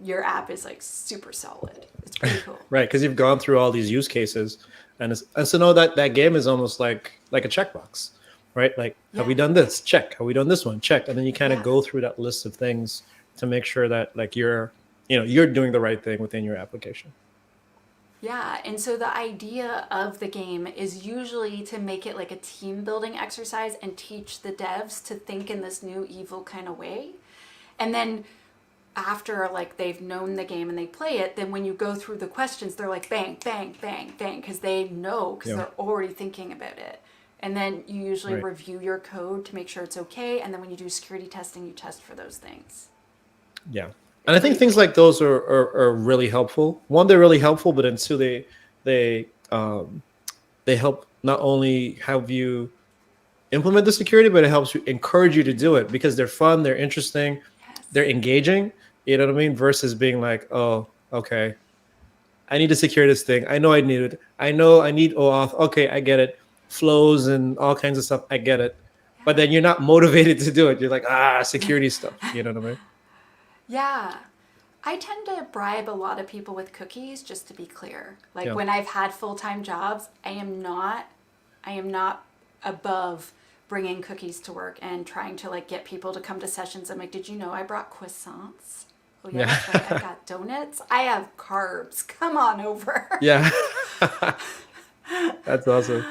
Speaker 2: your app is like super solid. It's pretty cool.
Speaker 1: Right, because you've gone through all these use cases, and so no, that game is almost like a checkbox, right? Like, have
Speaker 2: Yeah.
Speaker 1: we done this? Check. Have we done this one? Check. And then you kind of
Speaker 2: Yeah.
Speaker 1: go through that list of things to make sure that like you're doing the right thing within your application.
Speaker 2: Yeah, and so the idea of the game is usually to make it like a team building exercise and teach the devs to think in this new evil kind of way. And then after like they've known the game and they play it, then when you go through the questions, they're like bang, bang, bang, bang, because they know because
Speaker 1: Yeah.
Speaker 2: they're already thinking about it. And then you usually
Speaker 1: Right.
Speaker 2: review your code to make sure it's okay. And then when you do security testing, you test for those things.
Speaker 1: Yeah. And
Speaker 2: It's
Speaker 1: I think
Speaker 2: pretty
Speaker 1: things
Speaker 2: cool.
Speaker 1: like those are really helpful. One, they're really helpful, but then two, they help not only have you implement the security, but it helps you encourage you to do it because they're fun, they're interesting, they're
Speaker 2: Yes.
Speaker 1: engaging. You know what I mean? Versus being like, oh, okay, I need to secure this thing. I know I need it. I know I need OAuth. Okay, I get it. Flows and all kinds of stuff. I get it. But then you're not motivated to do it. You're like, security stuff. You know what I mean?
Speaker 2: Yeah. I tend to bribe a lot of people with cookies, just to be clear. Like
Speaker 1: Yeah.
Speaker 2: when I've had full-time jobs, I am not above bringing cookies to work and trying to like get people to come to sessions. I'm like, "Did you know I brought croissants?" "Oh yeah,
Speaker 1: Yeah.
Speaker 2: that's right. I got donuts. I have carbs. Come on over."
Speaker 1: Yeah. That's awesome.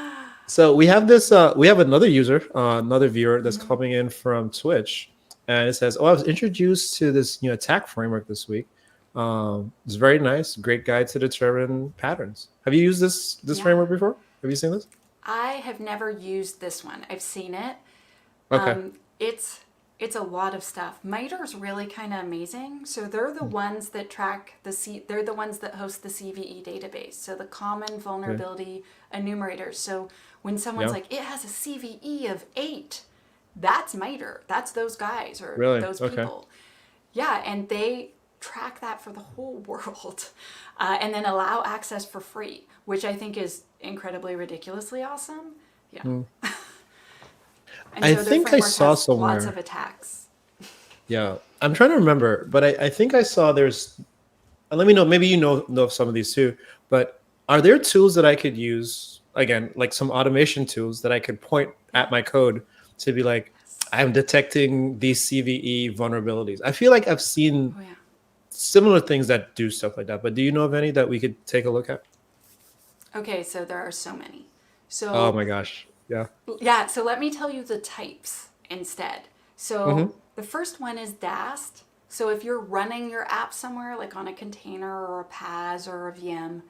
Speaker 1: So we have another user, another viewer that's
Speaker 2: Mhm.
Speaker 1: coming in from Twitch, and it says, "Oh, I was introduced to this new attack framework this week. It's very nice, great guide to determine patterns. Have you used this
Speaker 2: Yeah.
Speaker 1: framework before? Have you seen this?
Speaker 2: I have never used this one. I've seen it.
Speaker 1: Okay.
Speaker 2: It's it's a lot of stuff. MITRE's really kind of amazing. So they're the ones that track they're the ones that host the CVE database. So the common
Speaker 1: Okay.
Speaker 2: vulnerability enumerators. So when someone's
Speaker 1: Yeah.
Speaker 2: like, "It has a CVE of 8," that's MITRE. That's those guys or
Speaker 1: Really?
Speaker 2: those
Speaker 1: Okay.
Speaker 2: people. Yeah, and they track that for the whole world, and then allow access for free, which I think is incredibly ridiculously awesome. Yeah.
Speaker 1: Hmm.
Speaker 2: And
Speaker 1: I
Speaker 2: so their
Speaker 1: think I
Speaker 2: framework
Speaker 1: saw
Speaker 2: has lots of
Speaker 1: somewhere.
Speaker 2: attacks.
Speaker 1: Yeah, I'm trying to remember, but I think I saw there's. Let me know. Maybe you know of some of these too. But are there tools that I could use again, like some automation tools that I could point
Speaker 2: Yeah.
Speaker 1: at my code to be like, I'm detecting these CVE vulnerabilities. I feel like I've seen
Speaker 2: Oh yeah.
Speaker 1: similar things that do stuff like that. But do you know of any that we could take a look at?
Speaker 2: Okay, so there are so many.
Speaker 1: Oh
Speaker 2: So
Speaker 1: my gosh. Yeah.
Speaker 2: yeah, so let me tell you the types instead.
Speaker 1: Mm-hmm.
Speaker 2: So the first one is DAST. So if you're running your app somewhere, like on a container or a PaaS or a VM,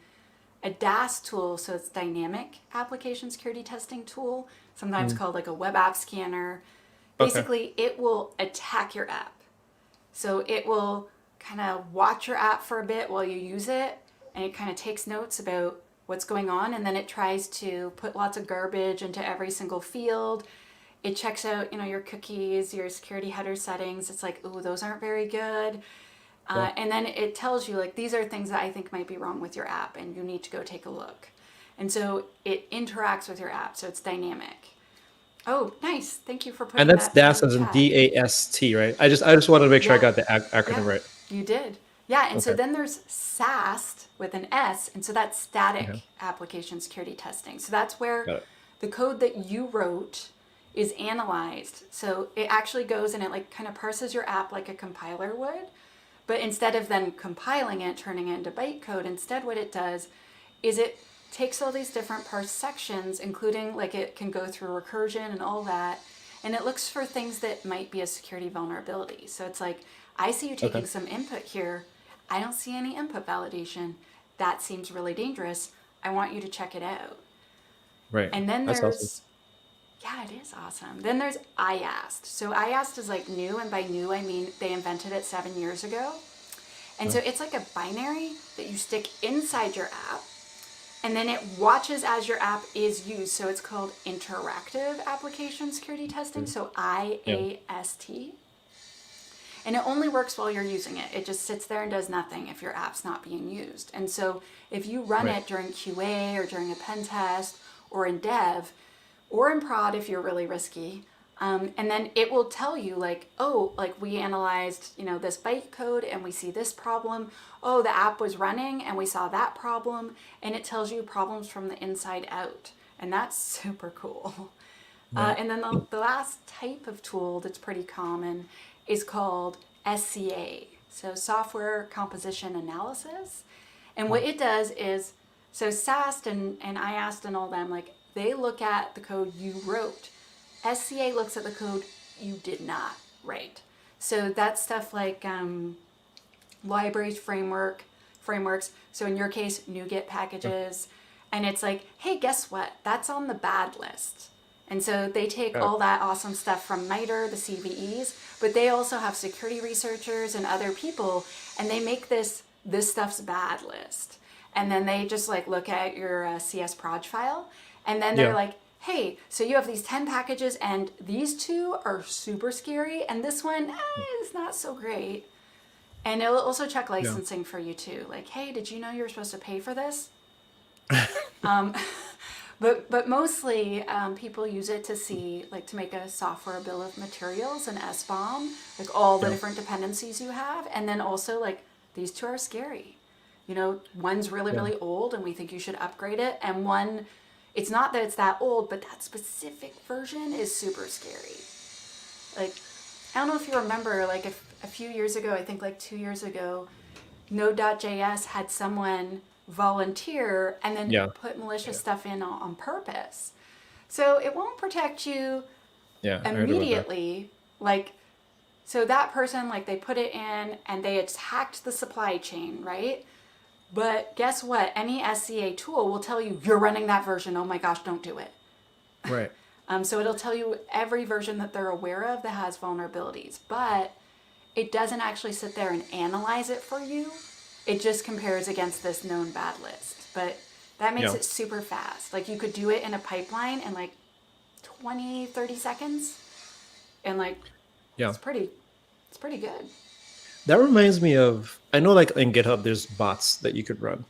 Speaker 2: a DAS tool, so it's dynamic application security testing tool, sometimes
Speaker 1: Mm,
Speaker 2: called like a web app scanner.
Speaker 1: okay.
Speaker 2: Basically, it will attack your app. So it will kind of watch your app for a bit while you use it, and it kind of takes notes about what's going on, and then it tries to put lots of garbage into every single field. It checks out, your cookies, your security header settings. It's like, ooh, those aren't very good.
Speaker 1: Well,
Speaker 2: And then it tells you, like, these are things that I think might be wrong with your app, and you need to go take a look. And so it interacts with your app, so it's dynamic. Oh, nice. Thank you for
Speaker 1: and
Speaker 2: putting
Speaker 1: that's
Speaker 2: that in
Speaker 1: DAS
Speaker 2: the
Speaker 1: as in
Speaker 2: chat.
Speaker 1: DAST, right? I just wanted to make sure I
Speaker 2: Yeah,
Speaker 1: got the acronym
Speaker 2: yeah,
Speaker 1: right.
Speaker 2: you did. Yeah, and so
Speaker 1: Okay.
Speaker 2: then there's SAST with an S, and so that's static
Speaker 1: Okay.
Speaker 2: application security testing. So that's where
Speaker 1: Got it.
Speaker 2: the code that you wrote is analyzed. So it actually goes and it like kind of parses your app like a compiler would, but instead of then compiling it, turning it into bytecode, instead what it does is it takes all these different parse sections, including like it can go through recursion and all that, and it looks for things that might be a security vulnerability. So it's like, I see you
Speaker 1: Okay.
Speaker 2: taking some input here. I don't see any input validation. That seems really dangerous. I want you to check it out.
Speaker 1: Right.
Speaker 2: And then
Speaker 1: That's awesome.
Speaker 2: there's, yeah, it is awesome. Then there's IAST. So IAST is like new, and by new I mean they invented it 7 years ago. And so
Speaker 1: Oh,
Speaker 2: it's like a binary that you stick inside your app, and then it watches as your app is used. So it's called interactive application security testing.
Speaker 1: mm,
Speaker 2: So
Speaker 1: yeah.
Speaker 2: IAST. And it only works while you're using it. It just sits there and does nothing if your app's not being used. And so if you run
Speaker 1: Right.
Speaker 2: it during QA or during a pen test or in dev or in prod if you're really risky, and then it will tell you like, oh, like we analyzed, this bytecode and we see this problem. Oh, the app was running and we saw that problem, and it tells you problems from the inside out. And that's super cool.
Speaker 1: Right.
Speaker 2: And then the last type of tool that's pretty common is called SCA, so Software Composition Analysis. And what
Speaker 1: Mm,
Speaker 2: it does is, so SAST and IAST and all them, like they look at the code you wrote. SCA looks at the code you did not write. So that's stuff like libraries, frameworks. So in your case, NuGet
Speaker 1: okay.
Speaker 2: packages. And it's like, hey, guess what? That's on the bad list. And so they take
Speaker 1: Got it.
Speaker 2: all that awesome stuff from MITRE, the CVEs, but they also have security researchers and other people, and they make this stuff's bad list. And then they just like look at your CS proj file, and then they're
Speaker 1: Yeah.
Speaker 2: like, hey, so you have these 10 packages, and these two are super scary, and this one is not so great. And it'll also check
Speaker 1: Yeah.
Speaker 2: licensing for you too. Like, hey, did you know you were supposed to pay for this? But mostly people use it to see, like, to make a software bill of materials, an SBOM, like all the
Speaker 1: Yeah.
Speaker 2: different dependencies you have, and then also like these two are scary. One's really
Speaker 1: Yeah.
Speaker 2: really old, and we think you should upgrade it, and one, it's not that it's that old, but that specific version is super scary. Like, I don't know if you remember, like a few years ago, I think like 2 years ago, Node.js had someone volunteer and then
Speaker 1: Yeah.
Speaker 2: put malicious
Speaker 1: Yeah.
Speaker 2: stuff in on purpose. So it won't protect you
Speaker 1: Yeah. I heard about that.
Speaker 2: immediately. Like, so that person, like, they put it in and they hacked the supply chain, right? But guess what? Any SCA tool will tell you, you're running that version. Oh my gosh, don't do it.
Speaker 1: Right.
Speaker 2: So it'll tell you every version that they're aware of that has vulnerabilities, but it doesn't actually sit there and analyze it for you. It just compares against this known bad list. But that makes
Speaker 1: Yeah.
Speaker 2: it super fast. Like, you could do it in a pipeline in like 20, 30 seconds. And like,
Speaker 1: Yeah.
Speaker 2: it's pretty, it's pretty good.
Speaker 1: That reminds me of, I know like in GitHub there's bots that you could run,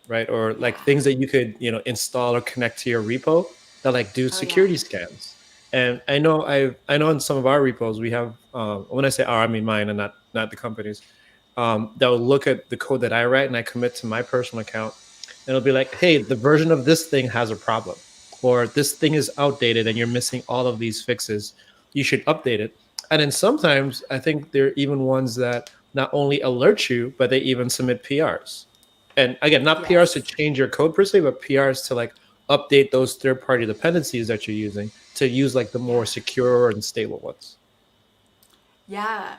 Speaker 1: right? Or like
Speaker 2: Yeah.
Speaker 1: things that you could, install or connect to your repo that like do
Speaker 2: Oh yeah.
Speaker 1: security scans. And I know in some of our repos we have, when I say our, I mean mine and not the companies, that will look at the code that I write and I commit to my personal account, and it'll be like, hey, the version of this thing has a problem, or this thing is outdated and you're missing all of these fixes. You should update it. And then sometimes I think there are even ones that not only alert you, but they even submit PRs. And again, not PRs to
Speaker 2: Yes.
Speaker 1: change your code per se, but PRs to like update those third-party dependencies that you're using to use like the more
Speaker 2: Yeah.
Speaker 1: secure and stable ones.
Speaker 2: Yeah.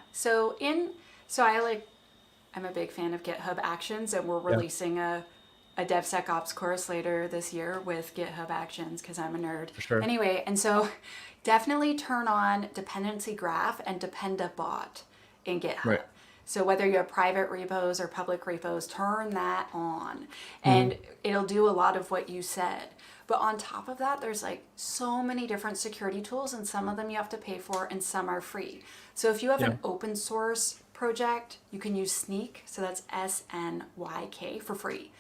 Speaker 2: So I'm a big fan of GitHub Actions, and we're
Speaker 1: Yeah,
Speaker 2: releasing a DevSecOps course later this year with GitHub Actions because I'm a nerd.
Speaker 1: for sure.
Speaker 2: Anyway, and so definitely turn on dependency graph and Dependabot in GitHub.
Speaker 1: Right.
Speaker 2: So whether you have private repos or public repos, turn that on
Speaker 1: Hmm.
Speaker 2: and it'll do a lot of what you said. But on top of that, there's like so many different security tools, and some of them you have to pay for and some are free. So if you have
Speaker 1: Yeah.
Speaker 2: an open source project, you can use Snyk, so that's SNYK, for free.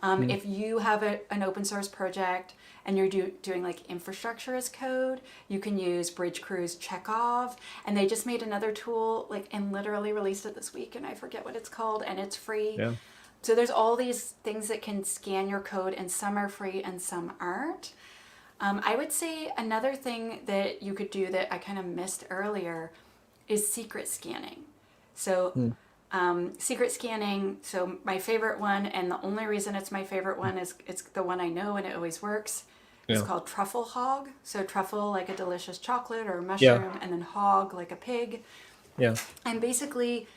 Speaker 1: Hmm.
Speaker 2: If you have an open source project and you're doing like infrastructure as code, you can use Bridgecrew's Chekhov. And they just made another tool and literally released it this week, and I forget what it's called, and it's free.
Speaker 1: Yeah.
Speaker 2: So there's all these things that can scan your code, and some are free and some aren't. I would say another thing that you could do that I kind of missed earlier is secret scanning. So
Speaker 1: Hmm.
Speaker 2: secret scanning, so my favorite one, and the only reason it's my favorite one is it's the one I know and it always works. It's
Speaker 1: Yeah.
Speaker 2: called Truffle Hog. So truffle like a delicious chocolate or
Speaker 1: Yeah.
Speaker 2: mushroom, and then hog like a pig.
Speaker 1: Yeah.
Speaker 2: And basically,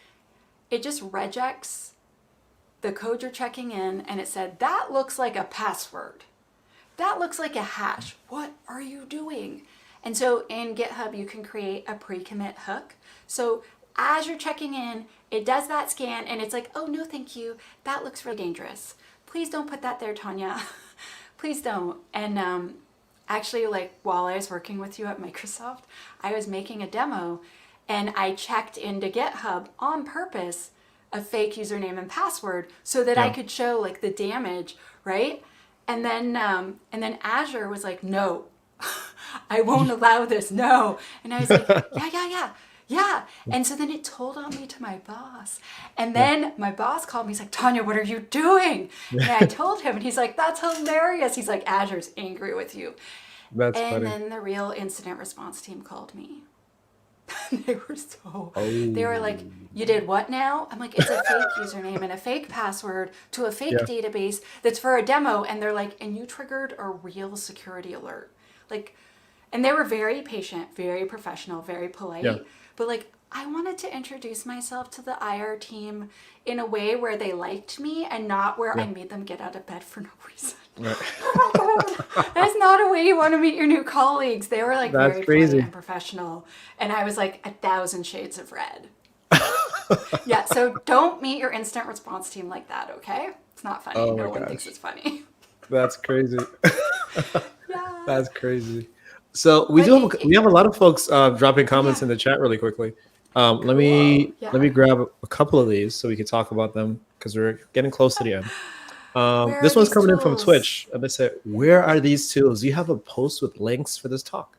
Speaker 2: it just regex the code you're checking in, and it said, that looks like a password. That looks like a hash. What are you doing? And so in GitHub, you can create a pre-commit hook. So as you're checking in, it does that scan and it's like, oh, no, thank you. That looks really dangerous. Please don't put that there, Tanya. Please don't. And actually, while I was working with you at Microsoft, I was making a demo and I checked into GitHub on purpose a fake username and password so that I
Speaker 1: Yeah.
Speaker 2: could show the damage, right? And then Azure was like, no, I won't allow this. No. And I was like, yeah, yeah, yeah. Yeah. And so then it told on me to my boss. And
Speaker 1: Yeah.
Speaker 2: then my boss called me. He's like, Tanya, what are you doing? And I told him, and he's like, that's hilarious. He's like, Azure's angry with you.
Speaker 1: That's
Speaker 2: And
Speaker 1: funny.
Speaker 2: then the real incident response team called me. They were like,
Speaker 1: Oh.
Speaker 2: you did what now? I'm like, it's a fake username and a fake password to a fake
Speaker 1: Yeah.
Speaker 2: database that's for a demo. And they're like, and you triggered a real security alert. Like, and they were very patient, very professional, very polite.
Speaker 1: Yeah.
Speaker 2: But I wanted to introduce myself to the IR team in a way where they liked me and not where I
Speaker 1: Yeah.
Speaker 2: made them get out of bed for no reason.
Speaker 1: Right.
Speaker 2: That's not a way you want to meet your new colleagues. They were
Speaker 1: That's
Speaker 2: very polite
Speaker 1: crazy.
Speaker 2: and professional. And I was like 1,000 shades of red. Yeah, so don't meet your instant response team like that, okay? It's not funny.
Speaker 1: Oh
Speaker 2: No
Speaker 1: my
Speaker 2: one thinks
Speaker 1: gosh.
Speaker 2: it's funny.
Speaker 1: That's crazy.
Speaker 2: Yeah.
Speaker 1: That's crazy. So we
Speaker 2: But
Speaker 1: do have we have a lot of folks dropping comments
Speaker 2: yeah,
Speaker 1: in the chat really quickly. Let
Speaker 2: cool.
Speaker 1: me
Speaker 2: Yeah.
Speaker 1: grab a couple of these so we can talk about them because we're getting close to the end.
Speaker 2: Where are
Speaker 1: This one's
Speaker 2: these
Speaker 1: coming in from
Speaker 2: tools?
Speaker 1: Twitch, and they said, "Where are these tools? Do you have a post with links for this talk?"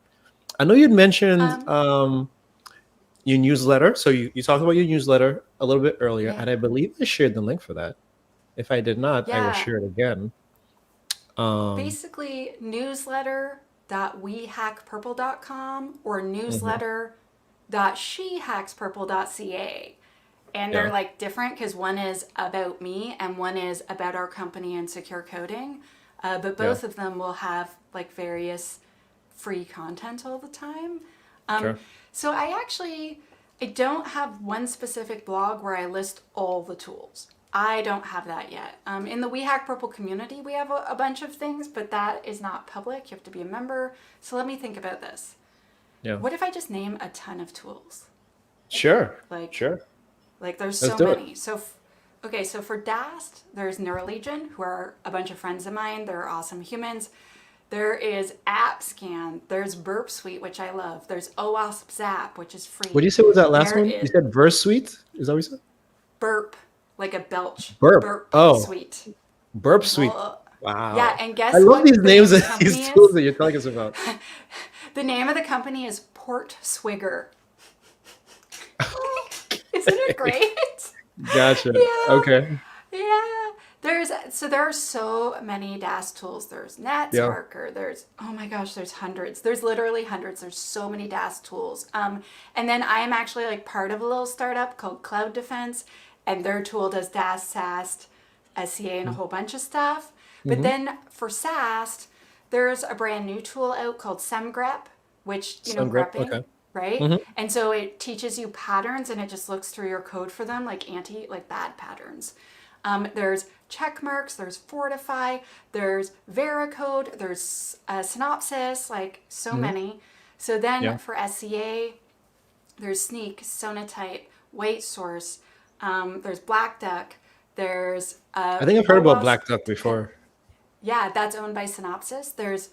Speaker 1: I know you'd mentioned
Speaker 2: Um,
Speaker 1: your newsletter, so you talked about your newsletter a little bit earlier,
Speaker 2: yeah.
Speaker 1: and I believe I shared the link for that. If I did not, I will
Speaker 2: Yeah.
Speaker 1: share it again. Um,
Speaker 2: Basically, newsletter.wehackpurple.com or
Speaker 1: mhm.
Speaker 2: newsletter.shehackspurple.ca. And they're
Speaker 1: Yeah,
Speaker 2: different because one is about me and one is about our company and secure coding. But
Speaker 1: yeah,
Speaker 2: both of them will have various free content all the time.
Speaker 1: sure.
Speaker 2: So I don't have one specific blog where I list all the tools. I don't have that yet. In the We Hack Purple community, we have a bunch of things, but that is not public. You have to be a member. So let me think about this.
Speaker 1: Yeah,
Speaker 2: What if I just name a ton of tools?
Speaker 1: sure,
Speaker 2: Like,
Speaker 1: sure.
Speaker 2: there's
Speaker 1: Let's
Speaker 2: so
Speaker 1: do it.
Speaker 2: many. Okay, so for DAST, there's Neurolegion, who are a bunch of friends of mine. They're awesome humans. There is AppScan. There's Burp Suite, which I love. There's OWASP Zap, which is
Speaker 1: What did you
Speaker 2: free.
Speaker 1: say was that last
Speaker 2: There
Speaker 1: one? You
Speaker 2: is
Speaker 1: said Verse Suite? Is that what you said?
Speaker 2: Burp, like a belch.
Speaker 1: Burp.
Speaker 2: Burp
Speaker 1: Oh,
Speaker 2: Suite.
Speaker 1: Burp Suite.
Speaker 2: Blah. Yeah,
Speaker 1: Wow.
Speaker 2: and
Speaker 1: I
Speaker 2: guess
Speaker 1: love
Speaker 2: what
Speaker 1: these
Speaker 2: the name
Speaker 1: names
Speaker 2: of
Speaker 1: and
Speaker 2: the company
Speaker 1: these tools
Speaker 2: is?
Speaker 1: that you're telling us about.
Speaker 2: The name of the company is Port Swigger. Isn't it great?
Speaker 1: Gotcha.
Speaker 2: Yeah.
Speaker 1: Okay.
Speaker 2: Yeah. There are so many DAS tools. There's
Speaker 1: Yeah.
Speaker 2: NetSparker. Oh my gosh, there's hundreds. There's literally hundreds. There's so many DAS tools. And then I am actually part of a little startup called Cloud Defense, and their tool does DAS, SAST, SCA, and a whole bunch of stuff. But
Speaker 1: Mm-hmm.
Speaker 2: then for SAST, there's a brand new tool out called SemGrep, which,
Speaker 1: Some grip.
Speaker 2: grepping.
Speaker 1: Okay.
Speaker 2: right?
Speaker 1: Hmm.
Speaker 2: And so it teaches you patterns and it just looks through your code for them like like bad patterns. There's check marks, there's Fortify, there's Veracode, there's Synopsys, like so
Speaker 1: Hmm.
Speaker 2: many. So then
Speaker 1: Yeah.
Speaker 2: for SCA, there's Sneak, Sonatype, White Source, there's Black Duck, there's
Speaker 1: I think I've heard about
Speaker 2: OWASP.
Speaker 1: Black Duck before.
Speaker 2: Yeah, that's owned by Synopsys. There's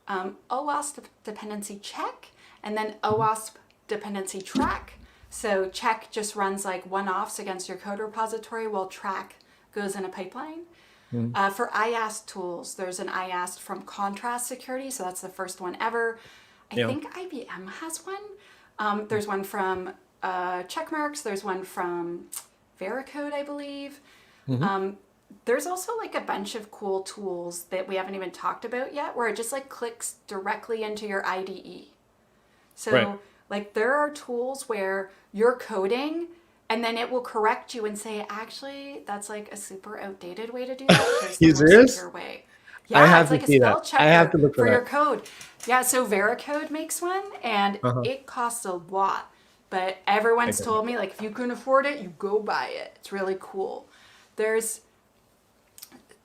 Speaker 2: OWASP dependency check, and then
Speaker 1: Mhm.
Speaker 2: OWASP dependency track. So check just runs like one-offs against your code repository, while track goes in a pipeline.
Speaker 1: Mhm.
Speaker 2: For IAST tools, there's an IAST from Contrast Security, so that's the first one ever. I
Speaker 1: Yeah.
Speaker 2: think IBM has one. There's one from Checkmarks. There's one from Veracode, I believe.
Speaker 1: Hmm.
Speaker 2: There's also like a bunch of cool tools that we haven't even talked about yet, where it just like clicks directly into your IDE.
Speaker 1: Right.
Speaker 2: So, like, there are tools where you're coding and then it will correct you and say, actually, that's like a super outdated way to do that. Here's the
Speaker 1: You
Speaker 2: more
Speaker 1: serious?
Speaker 2: secure way.
Speaker 1: I
Speaker 2: Yeah,
Speaker 1: have
Speaker 2: it's
Speaker 1: to
Speaker 2: like a
Speaker 1: see that.
Speaker 2: spell
Speaker 1: I have
Speaker 2: checker
Speaker 1: to look for
Speaker 2: for your
Speaker 1: that.
Speaker 2: code. Yeah, so Veracode makes one and
Speaker 1: Uh-huh.
Speaker 2: it costs a lot. But
Speaker 1: I
Speaker 2: everyone's
Speaker 1: get it.
Speaker 2: told me, like, if you can afford it, you go buy it. It's really cool. There's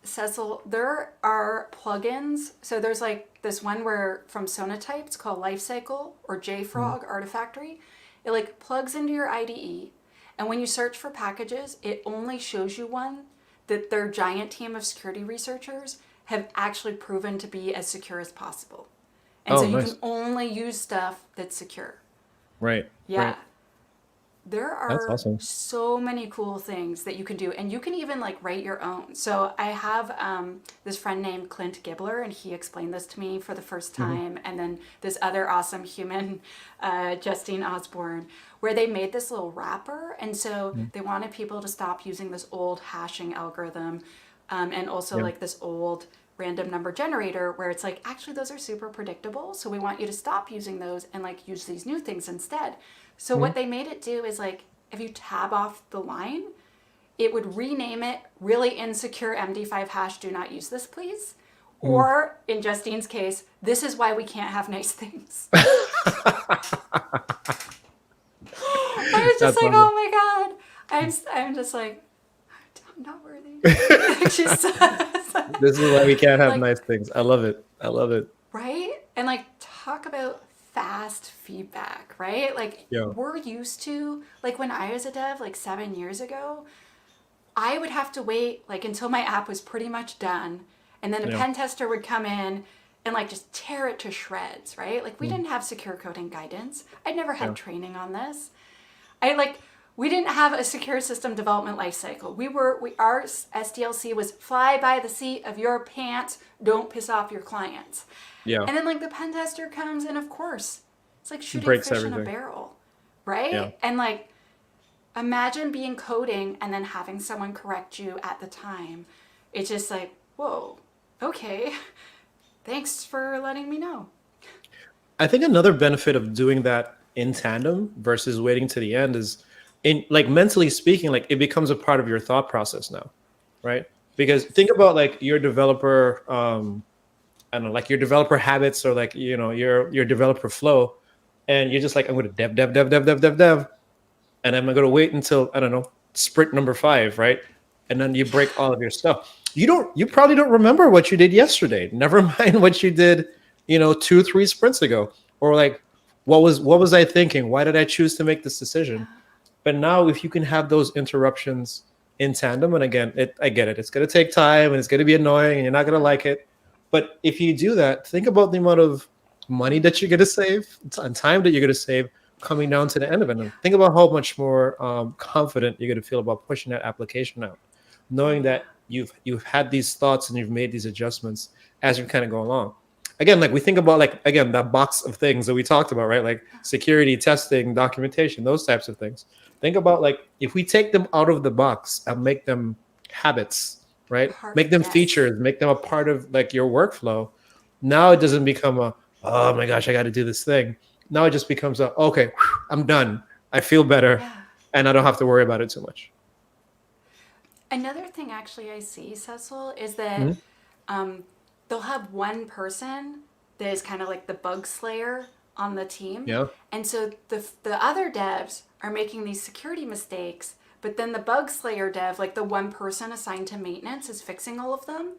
Speaker 2: Cecil, there are plugins. So there's like this one where from Sonatype, it's called Lifecycle or
Speaker 1: Mhm.
Speaker 2: JFrog Artifactory. It like plugs into your IDE, and when you search for packages, it only shows you one that their giant team of security researchers have actually proven to be as secure as possible. And so
Speaker 1: Oh,
Speaker 2: you can
Speaker 1: nice.
Speaker 2: only use stuff that's secure.
Speaker 1: Right.
Speaker 2: Yeah.
Speaker 1: Right.
Speaker 2: There
Speaker 1: That's
Speaker 2: are
Speaker 1: awesome.
Speaker 2: so many cool things that you can do, and you can even like write your own. So I have this friend named Clint Gibbler, and he explained this to me for the first
Speaker 1: Hmm.
Speaker 2: time. And then this other awesome human, Justine Osborne, where they made this little wrapper, and so
Speaker 1: Hmm.
Speaker 2: they wanted people to stop using this old hashing algorithm, and also
Speaker 1: Yeah.
Speaker 2: like this old random number generator where it's like actually those are super predictable, so we want you to stop using those and like use these new things instead. So
Speaker 1: Hmm.
Speaker 2: what they made it do is like if you tab off the line, it would rename it really insecure MD5 hash, do not use this please.
Speaker 1: Hmm.
Speaker 2: Or in Justine's case, this is why we can't have nice things. I was just
Speaker 1: That's
Speaker 2: like,
Speaker 1: awesome.
Speaker 2: oh my god. I'm just like, I'm not worthy. She says,
Speaker 1: This is why we can't have
Speaker 2: like,
Speaker 1: nice things. I love it. I love it.
Speaker 2: right? And like talk about fast feedback, right? Like
Speaker 1: Yeah.
Speaker 2: we're used to like when I was a dev like 7 years ago, I would have to wait like until my app was pretty much done, and then a
Speaker 1: Yeah.
Speaker 2: pen tester would come in and like just tear it to shreds, right? Like we
Speaker 1: Mm.
Speaker 2: didn't have secure coding guidance. I'd never
Speaker 1: Yeah.
Speaker 2: had training on this. I like we didn't have a secure system development lifecycle. Our SDLC was fly by the seat of your pants. Don't piss off your clients.
Speaker 1: Yeah.
Speaker 2: And then like the pen tester comes, and of course, it's like shooting
Speaker 1: Breaks
Speaker 2: fish in a
Speaker 1: everything.
Speaker 2: barrel,
Speaker 1: Yeah.
Speaker 2: right? And like imagine being coding and then having someone correct you at the time. It's just like, whoa, okay. Thanks for letting me know.
Speaker 1: I think another benefit of doing that in tandem versus waiting to the end is in like mentally speaking, like it becomes a part of your thought process now, right? Because think about like your developer, I don't know, like your developer habits or like your developer flow, and you're just like I'm going to dev, and I'm going to wait until I don't know sprint number 5, right? And then you break all of your stuff. You probably don't remember what you did yesterday. Never mind what you did, 2 3 sprints ago, or like what was I thinking? Why did I choose to make this decision? But now if you can have those interruptions in tandem, and again, I get it. It's going to take time and it's going to be annoying and you're not going to like it. But if you do that, think about the amount of money that you're going to save and time that you're going to save coming down to the end of it. And think about how much more confident you're going to feel about pushing that application out,
Speaker 2: Oh
Speaker 1: knowing
Speaker 2: yeah.
Speaker 1: that you've had these thoughts and you've made these adjustments as you kind of go along. Again, like we think about like again that box of things that we talked about, right? Like security, testing, documentation, those types of things. Think about like if we take them out of the box and make them habits, right? Make them
Speaker 2: Yes.
Speaker 1: features, make them a part of like your workflow. Now it doesn't become a oh my gosh, I got to do this thing. Now it just becomes a okay, I'm done. I feel better,
Speaker 2: Yeah.
Speaker 1: and I don't have to worry about it too much.
Speaker 2: Another thing actually I see, Cecil, is that
Speaker 1: Mhm.
Speaker 2: they'll have one person that is kind of like the bug slayer on the team.
Speaker 1: Yeah.
Speaker 2: And so the other devs are making these security mistakes, but then the bug slayer dev, like the one person assigned to maintenance, is fixing all of them.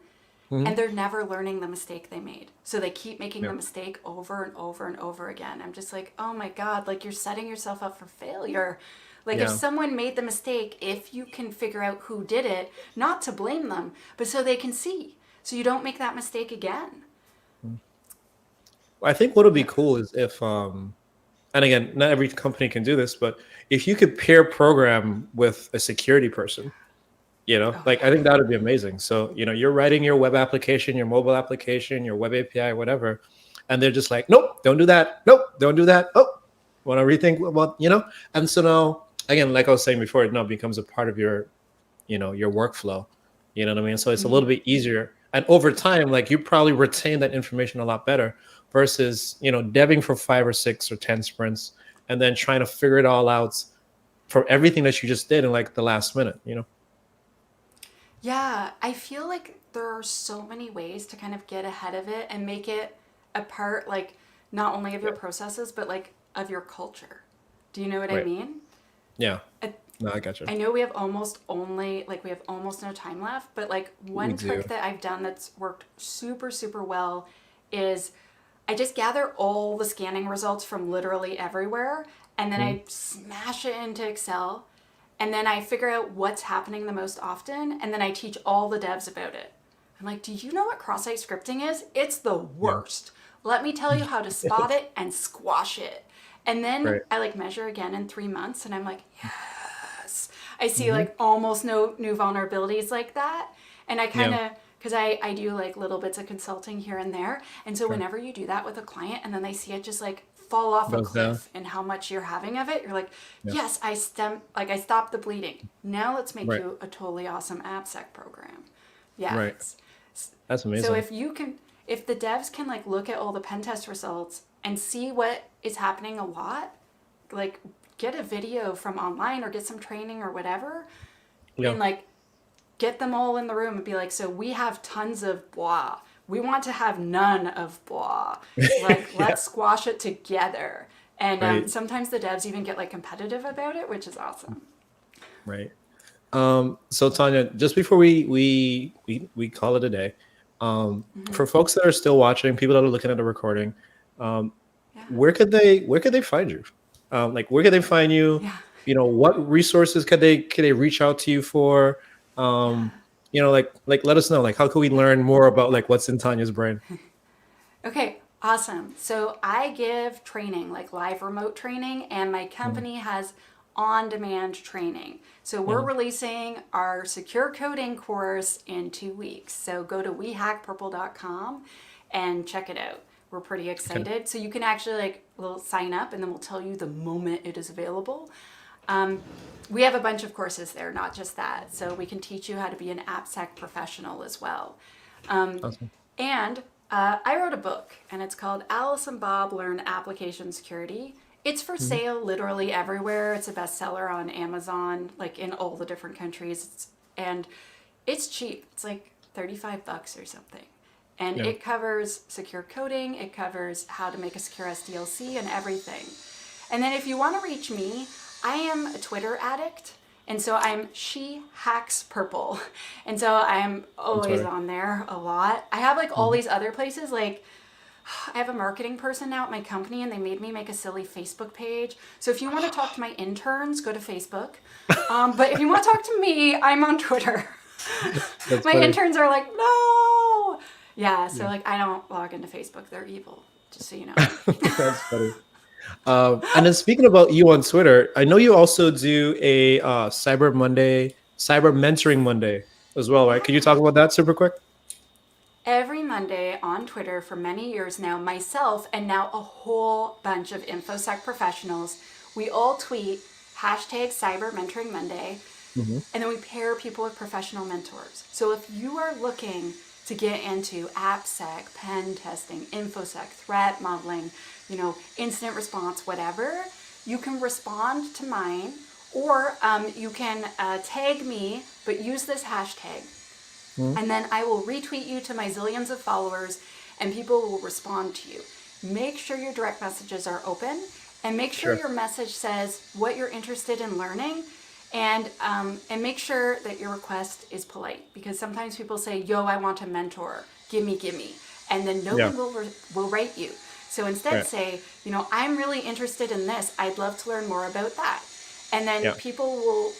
Speaker 1: Hmm.
Speaker 2: And they're never learning the mistake they made. So they keep making
Speaker 1: Yeah.
Speaker 2: the mistake over and over and over again. I'm just like, oh my God, like you're setting yourself up for failure. Like if
Speaker 1: Yeah.
Speaker 2: someone made the mistake, if you can figure out who did it, not to blame them, but so they can see. So you don't make that mistake again.
Speaker 1: I think what would be
Speaker 2: Yeah.
Speaker 1: cool is if and again, not every company can do this, but if you could pair program with a security person,
Speaker 2: Oh
Speaker 1: like I
Speaker 2: yeah.
Speaker 1: think that would be amazing. So, you're writing your web application, your mobile application, your web API, whatever, and they're just like, nope, don't do that. Nope, don't do that. Oh, want to rethink and so now again, like I was saying before, it now becomes a part of your workflow. You know what I mean? So it's a little
Speaker 2: Hmm.
Speaker 1: bit easier. And over time, like you probably retain that information a lot better versus, debbing for 5 or 6 or 10 sprints and then trying to figure it all out for everything that you just did in like the last minute.
Speaker 2: Yeah, I feel like there are so many ways to kind of get ahead of it and make it a part, like, not only of your
Speaker 1: Yeah.
Speaker 2: processes, but like of your culture. Do you know what I
Speaker 1: Right.
Speaker 2: mean?
Speaker 1: Yeah.
Speaker 2: I,
Speaker 1: No, I got you.
Speaker 2: I know we have almost no time left, but like
Speaker 1: We
Speaker 2: one
Speaker 1: do.
Speaker 2: trick that I've done that's worked super, super well is I just gather all the scanning results from literally everywhere and then
Speaker 1: Mhm.
Speaker 2: I smash it into Excel and then I figure out what's happening the most often and then I teach all the devs about it. I'm like, do you know what cross site scripting is? It's the
Speaker 1: Yeah.
Speaker 2: worst. Let me tell you how to spot it and squash it. And then
Speaker 1: Right.
Speaker 2: I like measure again in 3 months and I'm like, yes. I see
Speaker 1: Hmm.
Speaker 2: like almost no new vulnerabilities like that. And I kind
Speaker 1: Yeah.
Speaker 2: of, because I do like little bits of consulting here and there. And so
Speaker 1: Okay.
Speaker 2: whenever you do that with a client and then they see it just like fall off a
Speaker 1: Goes down.
Speaker 2: cliff and how much you're having of it, you're like,
Speaker 1: Yeah.
Speaker 2: yes, I stopped the bleeding. Now let's make
Speaker 1: Right.
Speaker 2: you a totally awesome AppSec program. Yeah.
Speaker 1: Right. That's
Speaker 2: So
Speaker 1: amazing.
Speaker 2: if the devs can like look at all the pen test results and see what is happening a lot, like get a video from online or get some training or whatever,
Speaker 1: Yeah.
Speaker 2: and like get them all in the room and be like, so we have tons of blah. We want to have none of blah. Like,
Speaker 1: Yeah.
Speaker 2: let's squash it together. And
Speaker 1: Right.
Speaker 2: sometimes the devs even get like competitive about it, which is awesome.
Speaker 1: Right. So Tanya, just before we call it a day,
Speaker 2: Hmm.
Speaker 1: for folks that are still watching, people that are looking at the recording, um,
Speaker 2: Yeah.
Speaker 1: where could they find you? Like where could they find you?
Speaker 2: Yeah.
Speaker 1: What resources could they reach out to you for?
Speaker 2: Yeah.
Speaker 1: Like let us know. Like how can we learn more about like what's in Tanya's brain?
Speaker 2: Okay, awesome. So I give training, like live remote training, and my
Speaker 1: Mhm.
Speaker 2: company has on demand training. So we're
Speaker 1: Mhm.
Speaker 2: releasing our secure coding course in 2 weeks. So go to wehackpurple.com and check it out. We're pretty
Speaker 1: Okay.
Speaker 2: excited. So you can actually we'll sign up and then we'll tell you the moment it is available. Um, we have a bunch of courses there, not just that. So we can teach you how to be an AppSec professional as well. Um,
Speaker 1: Awesome.
Speaker 2: and I wrote a book, and it's called Alice and Bob Learn Application Security. It's for
Speaker 1: Mhm.
Speaker 2: sale literally everywhere. It's a bestseller on Amazon, like in all the different countries. And it's cheap. It's like $35 or something. And
Speaker 1: Yeah.
Speaker 2: it covers secure coding, it covers how to make a secure SDLC and everything. And then if you want to reach me, I am a Twitter addict. And so I'm She Hacks Purple. And so I'm
Speaker 1: I'm
Speaker 2: always
Speaker 1: sorry.
Speaker 2: on there a lot. I have like all
Speaker 1: Mhm.
Speaker 2: these other places. Like I have a marketing person now at my company and they made me make a silly Facebook page. So if you want to talk to my interns, go to Facebook. But if you want to talk to me, I'm on Twitter.
Speaker 1: That's
Speaker 2: My
Speaker 1: funny.
Speaker 2: interns are like, no. Yeah, so
Speaker 1: Yeah.
Speaker 2: like I don't log into Facebook. They're evil, just so you know.
Speaker 1: That's funny. And then speaking about you on Twitter, I know you also do a Cyber Monday, Cyber Mentoring Monday as well, right? Could you talk
Speaker 2: Yeah.
Speaker 1: about that super quick?
Speaker 2: Every Monday on Twitter for many years now, myself and now a whole bunch of InfoSec professionals, we all tweet hashtag Cyber Mentoring Monday,
Speaker 1: Hmm.
Speaker 2: and then we pair people with professional mentors. So if you are looking to get into AppSec, pen testing, InfoSec, threat modeling, incident response, whatever, you can respond to mine or you can tag me, but use this hashtag.
Speaker 1: Hmm.
Speaker 2: And then I will retweet you to my zillions of followers and people will respond to you. make sure your direct messages are open, and make sure
Speaker 1: Sure.
Speaker 2: your message says what you're interested in learning, and make sure that your request is polite, because sometimes people say, "Yo, I want a mentor, gimme," and then no
Speaker 1: Yeah.
Speaker 2: one will write you. So instead,
Speaker 1: Right.
Speaker 2: say, "I'm really interested in this. I'd love to learn more about that." And then
Speaker 1: Yeah.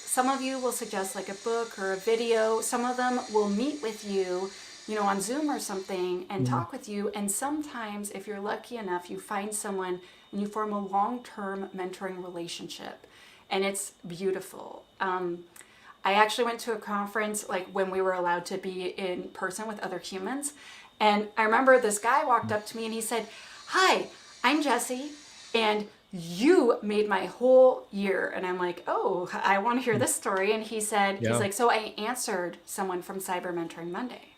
Speaker 2: some of you will suggest like a book or a video. Some of them will meet with you, on Zoom or something and
Speaker 1: Mhm.
Speaker 2: talk with you. And sometimes, if you're lucky enough, you find someone and you form a long term mentoring relationship. And it's beautiful. I actually went to a conference like when we were allowed to be in person with other humans. And I remember this guy walked up to me and he said, "Hi, I'm Jesse, and you made my whole year." And I'm like, "Oh, I want to hear this story." And he's
Speaker 1: Yeah.
Speaker 2: like, "So I answered someone from Cyber Mentoring Monday."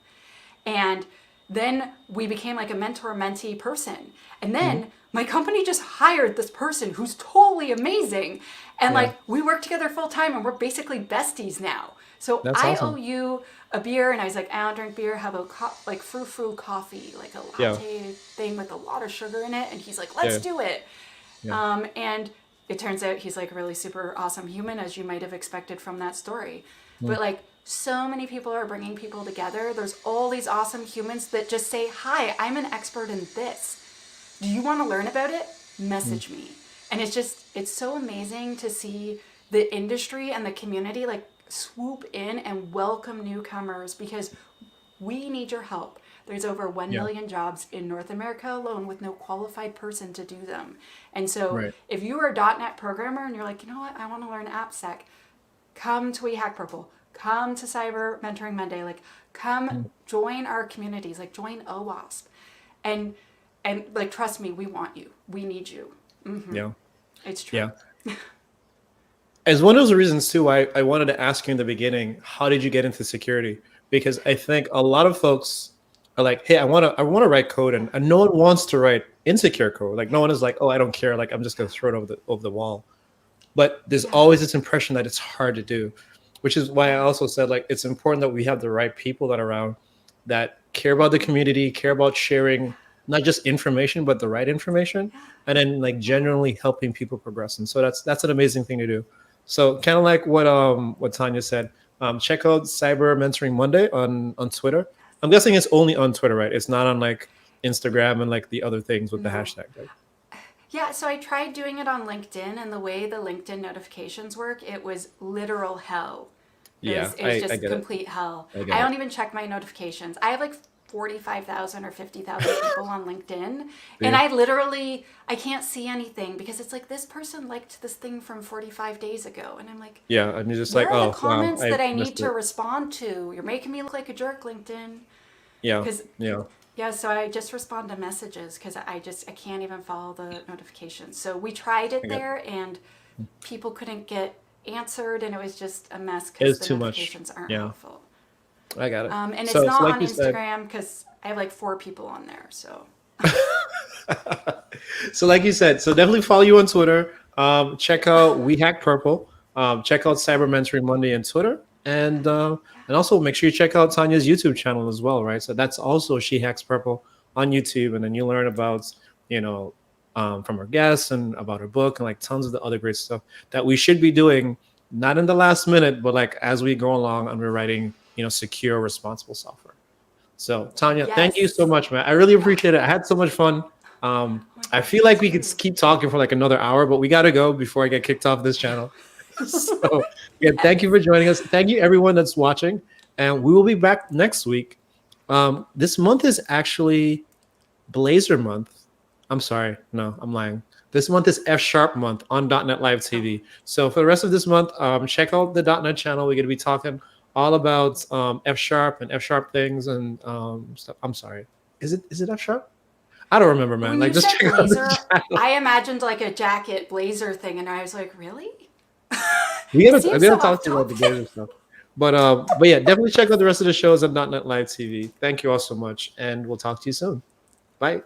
Speaker 2: And then we became like a mentor mentee person. And
Speaker 1: Mhm.
Speaker 2: then my company just hired this person who's totally amazing. And
Speaker 1: Yeah.
Speaker 2: like we work together full time and we're basically besties now. So
Speaker 1: That's
Speaker 2: I owe
Speaker 1: awesome.
Speaker 2: you a beer. And I was like, "I don't drink beer. How about like frou frou coffee, like a
Speaker 1: Yeah.
Speaker 2: latte thing with a lot of sugar in it?" And he's like, "Let's
Speaker 1: Yeah.
Speaker 2: do it."
Speaker 1: Yeah.
Speaker 2: And it turns out he's like a really super awesome human, as you might have expected from that story.
Speaker 1: Mm.
Speaker 2: But like so many people are bringing people together. There's all these awesome humans that just say, "Hi, I'm an expert in this. Do you want to learn about it?
Speaker 1: Mm.
Speaker 2: Message me." And it's so amazing to see the industry and the community like swoop in and welcome newcomers, because we need your help. There's over 1
Speaker 1: Yeah.
Speaker 2: million jobs in North America alone with no qualified person to do them. And so
Speaker 1: Right.
Speaker 2: if you are a .NET programmer and you're like, "You know what, I want to learn AppSec," come to We Hack Purple. Come to Cyber Mentoring Monday. Like, come
Speaker 1: Mm.
Speaker 2: join our communities. Like, join OWASP. And like, trust me, we want you. We need you.
Speaker 1: Yeah.
Speaker 2: It's true.
Speaker 1: Yeah. As one of those reasons too, I wanted to ask you in the beginning, how did you get into security? Because I think a lot of folks are like, hey, I want to write code, and no one wants to write insecure code. Like no one is like, oh, I don't care. Like I'm just gonna throw it over the wall. But there's
Speaker 2: Yeah.
Speaker 1: always this impression that it's hard to do, which is why I also said like it's important that we have the right people that are around that care about the community, care about sharing not just information but the right information, and then like genuinely helping people progress. And so that's an amazing thing to do. So kind of like what Tanya said, check out Cyber Mentoring Monday on Twitter. I'm guessing it's only on Twitter, right? It's not on like Instagram and like the other things with the
Speaker 2: No.
Speaker 1: hashtag, right?
Speaker 2: Yeah, so I tried doing it on LinkedIn, and the way the LinkedIn notifications work, it was literal hell. It
Speaker 1: Yeah,
Speaker 2: was it was
Speaker 1: I
Speaker 2: just
Speaker 1: get it.
Speaker 2: complete hell.
Speaker 1: I get
Speaker 2: I
Speaker 1: it.
Speaker 2: don't even check my notifications. I have like 45,000 or 50,000 people on LinkedIn, and
Speaker 1: Yeah.
Speaker 2: I can't see anything because it's like this person liked this thing from 45 days ago, and I'm like,
Speaker 1: Yeah, and you're just like,
Speaker 2: "Where are the
Speaker 1: oh wow,
Speaker 2: comments
Speaker 1: I
Speaker 2: that I need
Speaker 1: missed
Speaker 2: to
Speaker 1: it.
Speaker 2: respond to? You're making me look like a jerk, LinkedIn."
Speaker 1: Yeah,
Speaker 2: Because
Speaker 1: yeah,
Speaker 2: yeah, so I just respond to messages because I can't even follow the notifications. So we tried
Speaker 1: I
Speaker 2: it
Speaker 1: got it.
Speaker 2: there, and people couldn't get answered, and it was just a mess
Speaker 1: It
Speaker 2: because
Speaker 1: is
Speaker 2: the
Speaker 1: too much.
Speaker 2: notifications aren't
Speaker 1: Yeah,
Speaker 2: helpful.
Speaker 1: I got it.
Speaker 2: And it's
Speaker 1: So
Speaker 2: not
Speaker 1: like
Speaker 2: on
Speaker 1: you said,
Speaker 2: Instagram because I have like 4 people on there. So
Speaker 1: so like you said, so definitely follow you on Twitter. Check out We Hack Purple. Check out Cyber Mentoring Monday on Twitter, and also make sure you check out Tanya's YouTube channel as well, right? So that's also She Hacks Purple on YouTube, and then you learn about you know from her guests and about her book and like tons of the other great stuff that we should be doing, not in the last minute, but like as we go along and we're writing secure, responsible software. So Tanya, thank you so
Speaker 2: yes.
Speaker 1: much, man. I really appreciate it. I had so much fun.
Speaker 2: Oh my
Speaker 1: I
Speaker 2: gosh,
Speaker 1: feel
Speaker 2: me
Speaker 1: like we could
Speaker 2: too.
Speaker 1: keep talking for like another hour, but we got to go before I get kicked off this channel. So yeah, thank you
Speaker 2: Yes.
Speaker 1: for joining us. Thank you everyone that's watching, and we will be back next week. This month is actually Blazor month. I'm sorry, no, I'm lying. This month is F Sharp month on .NET Live
Speaker 2: Oh,
Speaker 1: TV. So for the rest of this month, check out the .NET channel. We're going to be talking all about F Sharp and F Sharp things and stuff. I'm sorry. Is it F Sharp? I don't remember, man.
Speaker 2: when
Speaker 1: Like
Speaker 2: you
Speaker 1: just
Speaker 2: said
Speaker 1: check out the
Speaker 2: blazer,
Speaker 1: channel.
Speaker 2: I imagined like a jacket blazer thing, and I was like, really?
Speaker 1: We
Speaker 2: It
Speaker 1: gotta we
Speaker 2: seems
Speaker 1: gotta
Speaker 2: so
Speaker 1: talk
Speaker 2: off
Speaker 1: to you about the
Speaker 2: topic.
Speaker 1: Blazor stuff. But yeah, definitely check out the rest of the shows on .NET Live TV. Thank you all so much, and we'll talk to you soon. Bye.